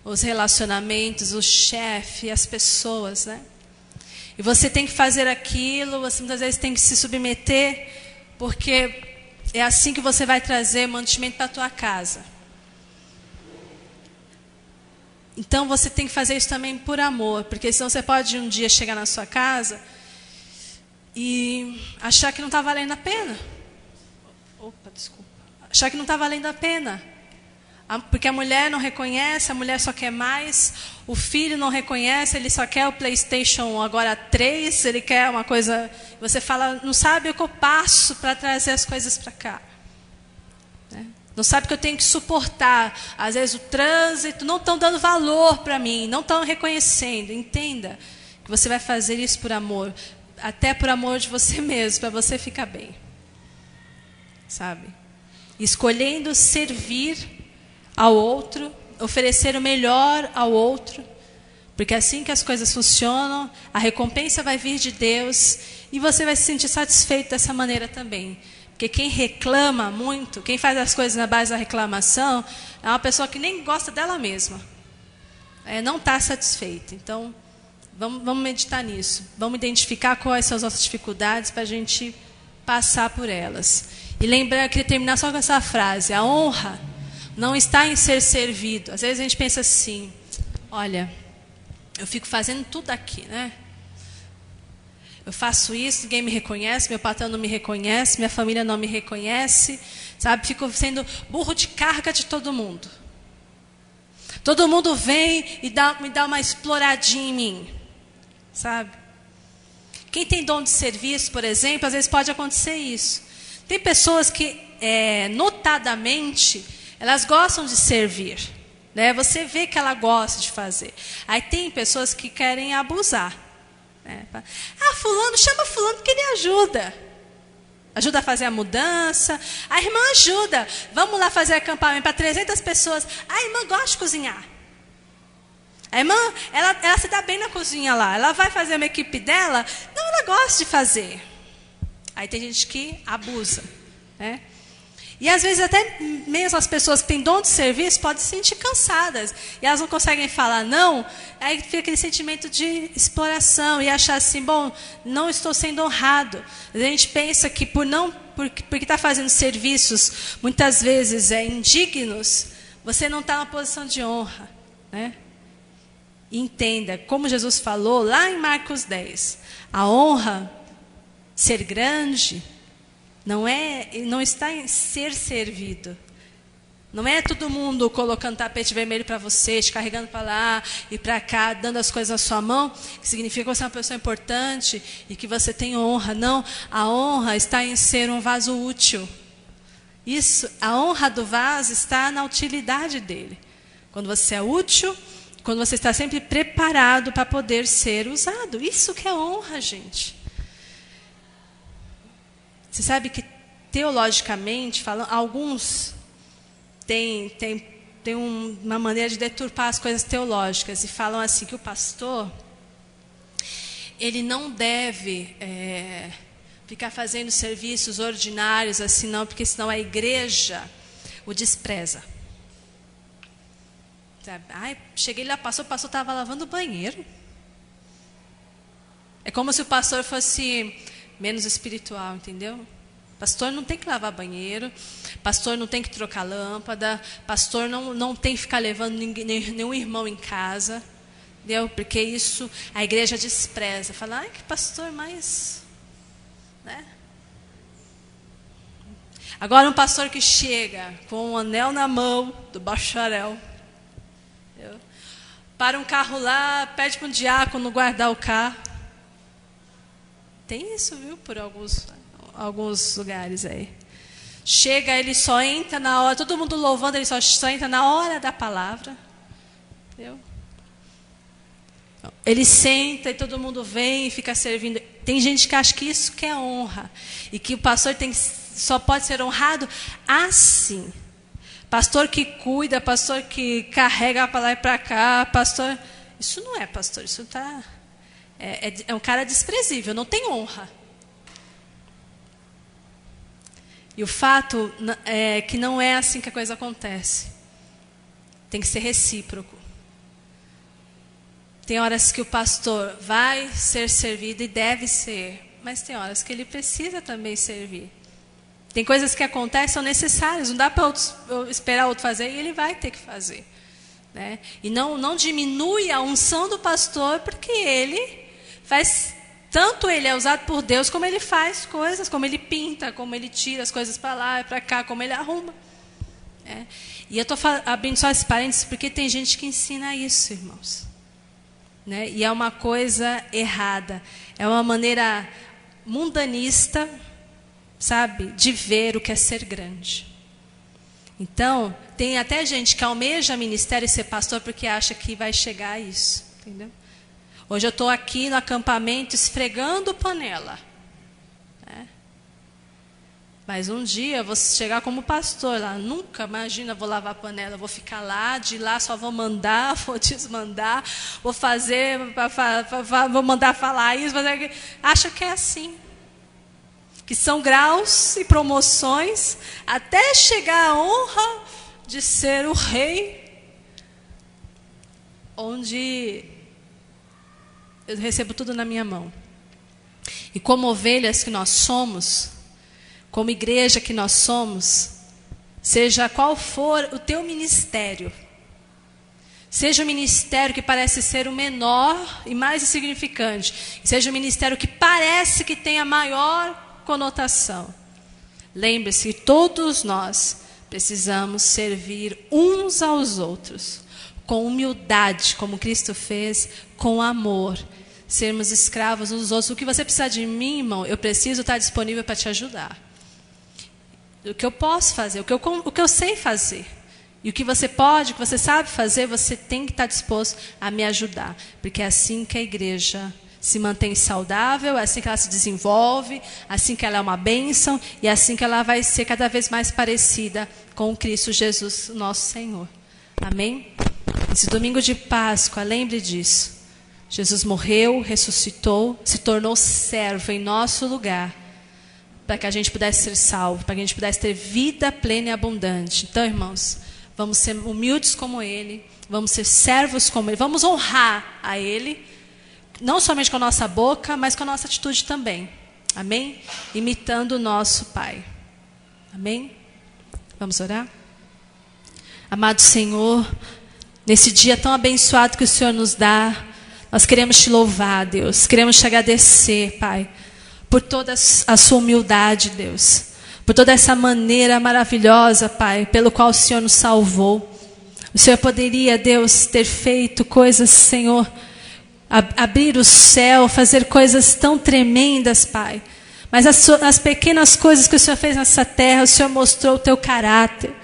os relacionamentos, o chefe, as pessoas, né? E você tem que fazer aquilo, você muitas vezes tem que se submeter, porque é assim que você vai trazer mantimento para a tua casa. Então você tem que fazer isso também por amor, porque senão você pode um dia chegar na sua casa e achar que não está valendo a pena. Opa, desculpa. Achar que não está valendo a pena. Porque a mulher não reconhece, a mulher só quer mais, o filho não reconhece, ele só quer o PlayStation agora 3, ele quer uma coisa. Você fala, não sabe o que eu passo para trazer as coisas para cá. Né? Não sabe que eu tenho que suportar. Às vezes o trânsito, não estão dando valor para mim, não estão reconhecendo. Entenda que você vai fazer isso por amor, até por amor de você mesmo, para você ficar bem. Sabe? Escolhendo servir ao outro, oferecer o melhor ao outro, porque é assim que as coisas funcionam, a recompensa vai vir de Deus e você vai se sentir satisfeito dessa maneira também. Porque quem reclama muito, quem faz as coisas na base da reclamação, é uma pessoa que nem gosta dela mesma. Não está satisfeita. Então, vamos meditar nisso. Vamos identificar quais são as nossas dificuldades para a gente passar por elas. E lembrar, eu queria terminar só com essa frase: a honra não está em ser servido. Às vezes a gente pensa assim, olha, eu fico fazendo tudo aqui, né? Eu faço isso, ninguém me reconhece, meu patrão não me reconhece, minha família não me reconhece, sabe? Fico sendo burro de carga de todo mundo. Todo mundo vem e me dá uma exploradinha em mim, sabe? Quem tem dom de serviço, por exemplo, às vezes pode acontecer isso. Tem pessoas que, notadamente, elas gostam de servir, né? Você vê que ela gosta de fazer. Aí tem pessoas que querem abusar. Né? Fulano, chama fulano que ele ajuda. Ajuda a fazer a mudança. A irmã ajuda. Vamos lá fazer acampamento para 300 pessoas. A irmã gosta de cozinhar. A irmã, ela se dá bem na cozinha lá. Ela vai fazer uma equipe dela. Não, ela gosta de fazer. Aí tem gente que abusa, né? E às vezes até mesmo as pessoas que têm dom de serviço podem se sentir cansadas. E elas não conseguem falar não. Aí fica aquele sentimento de exploração. E achar assim, bom, não estou sendo honrado. A gente pensa que porque está fazendo serviços, muitas vezes indignos, você não está numa posição de honra. Né? E entenda, como Jesus falou lá em Marcos 10, a honra, ser grande, não está em ser servido. Não é todo mundo colocando tapete vermelho para você, te carregando para lá e para cá, dando as coisas na sua mão, que significa que você é uma pessoa importante e que você tem honra. Não, a honra está em ser um vaso útil. Isso, a honra do vaso está na utilidade dele. Quando você é útil, quando você está sempre preparado para poder ser usado. Isso que é honra, gente. Você sabe que, teologicamente, falando, alguns têm uma maneira de deturpar as coisas teológicas e falam assim que o pastor, ele não deve ficar fazendo serviços ordinários assim não, porque senão a igreja o despreza. Sabe? Cheguei lá, o pastor estava lavando o banheiro. É como se o pastor fosse menos espiritual, entendeu? Pastor não tem que lavar banheiro, pastor não tem que trocar lâmpada, pastor não tem que ficar levando nenhum irmão em casa, entendeu? Porque isso a igreja despreza. Fala, ai, que pastor mais... Né? Agora um pastor que chega com um anel na mão do bacharel, entendeu? Para um carro lá, pede para um diácono guardar o carro. Tem isso, viu, por alguns lugares aí. Chega, ele só entra na hora, todo mundo louvando, ele só entra na hora da palavra. Entendeu? Ele senta e todo mundo vem e fica servindo. Tem gente que acha que isso que é honra. E que o pastor só pode ser honrado assim. Pastor que cuida, pastor que carrega para lá e para cá, pastor... Isso não é pastor, isso está... É um cara desprezível, não tem honra. E o fato é que não é assim que a coisa acontece. Tem que ser recíproco. Tem horas que o pastor vai ser servido e deve ser, mas tem horas que ele precisa também servir. Tem coisas que acontecem, são necessárias, não dá para esperar outro fazer e ele vai ter que fazer. Né? E não diminui a unção do pastor, porque ele faz, tanto ele é usado por Deus, como ele faz coisas, como ele pinta, como ele tira as coisas para lá e para cá, como ele arruma. E eu estou abrindo só esse parênteses, porque tem gente que ensina isso, irmãos. Né? E é uma coisa errada, é uma maneira mundanista, sabe, de ver o que é ser grande. Então, tem até gente que almeja ministério e ser pastor porque acha que vai chegar a isso, entendeu? Hoje eu estou aqui no acampamento esfregando panela. Né? Mas um dia eu vou chegar como pastor lá. Nunca, imagina, vou lavar panela, vou ficar lá, de lá só vou mandar, vou desmandar, vou fazer, vou mandar falar isso. Acha que é assim. Que são graus e promoções até chegar à honra de ser o rei, onde eu recebo tudo na minha mão. E como ovelhas que nós somos, como igreja que nós somos, seja qual for o teu ministério, seja o ministério que parece ser o menor e mais insignificante, seja o ministério que parece que tem a maior conotação, lembre-se que todos nós precisamos servir uns aos outros, com humildade, como Cristo fez, com amor, sermos escravos uns dos outros. O que você precisa de mim, irmão, eu preciso estar disponível para te ajudar. O que eu posso fazer, o que eu sei fazer. E o que você pode, o que você sabe fazer, você tem que estar disposto a me ajudar. Porque é assim que a igreja se mantém saudável, é assim que ela se desenvolve, assim que ela é uma bênção, e é assim que ela vai ser cada vez mais parecida com Cristo Jesus, nosso Senhor. Amém? Esse domingo de Páscoa, lembre disso. Jesus morreu, ressuscitou, se tornou servo em nosso lugar, para que a gente pudesse ser salvo, para que a gente pudesse ter vida plena e abundante. Então, irmãos, vamos ser humildes como Ele, vamos ser servos como Ele, vamos honrar a Ele, não somente com a nossa boca, mas com a nossa atitude também. Amém? Imitando o nosso Pai. Amém? Vamos orar? Amado Senhor, nesse dia tão abençoado que o Senhor nos dá, nós queremos te louvar, Deus. Queremos te agradecer, Pai, por toda a sua humildade, Deus. Por toda essa maneira maravilhosa, Pai, pelo qual o Senhor nos salvou. O Senhor poderia, Deus, ter feito coisas, Senhor, abrir o céu, fazer coisas tão tremendas, Pai. Mas as pequenas coisas que o Senhor fez nessa terra, o Senhor mostrou o teu caráter.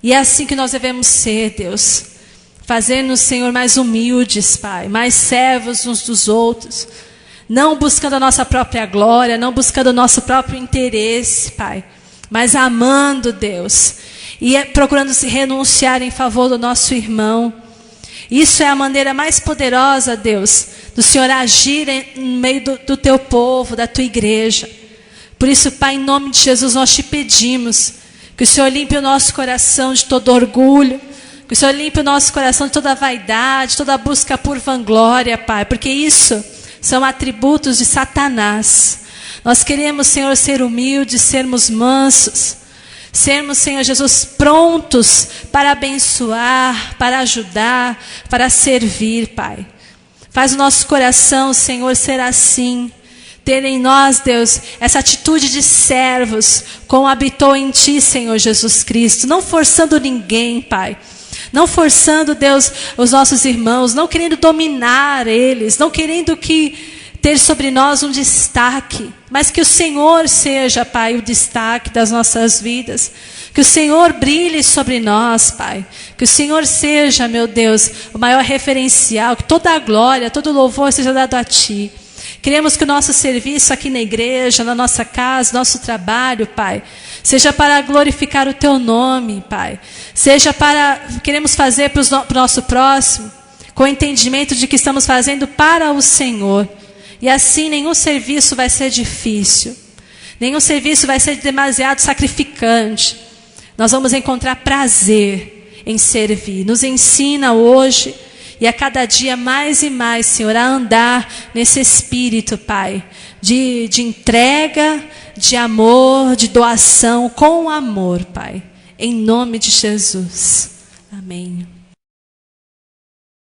E é assim que nós devemos ser, Deus. Fazer-nos, Senhor, mais humildes, Pai. Mais servos uns dos outros. Não buscando a nossa própria glória, não buscando o nosso próprio interesse, Pai. Mas amando, Deus. E procurando se renunciar em favor do nosso irmão. Isso é a maneira mais poderosa, Deus, do Senhor agir no meio do teu povo, da tua igreja. Por isso, Pai, em nome de Jesus, nós te pedimos que o Senhor limpe o nosso coração de todo orgulho, que o Senhor limpe o nosso coração de toda vaidade, toda busca por vanglória, Pai, porque isso são atributos de Satanás. Nós queremos, Senhor, ser humildes, sermos mansos, sermos, Senhor Jesus, prontos para abençoar, para ajudar, para servir, Pai. Faz o nosso coração, Senhor, ser assim. Ter em nós, Deus, essa atitude de servos, como habitou em Ti, Senhor Jesus Cristo. Não forçando ninguém, Pai. Não forçando, Deus, os nossos irmãos. Não querendo dominar eles. Não querendo ter sobre nós um destaque. Mas que o Senhor seja, Pai, o destaque das nossas vidas. Que o Senhor brilhe sobre nós, Pai. Que o Senhor seja, meu Deus, o maior referencial. Que toda a glória, todo o louvor seja dado a Ti. Queremos que o nosso serviço aqui na igreja, na nossa casa, nosso trabalho, Pai, seja para glorificar o Teu nome, Pai. Queremos fazer para o nosso próximo, com o entendimento de que estamos fazendo para o Senhor. E assim nenhum serviço vai ser difícil. Nenhum serviço vai ser demasiado sacrificante. Nós vamos encontrar prazer em servir. Nos ensina hoje e a cada dia mais e mais, Senhor, a andar nesse espírito, Pai, de entrega, de amor, de doação com amor, Pai. Em nome de Jesus. Amém.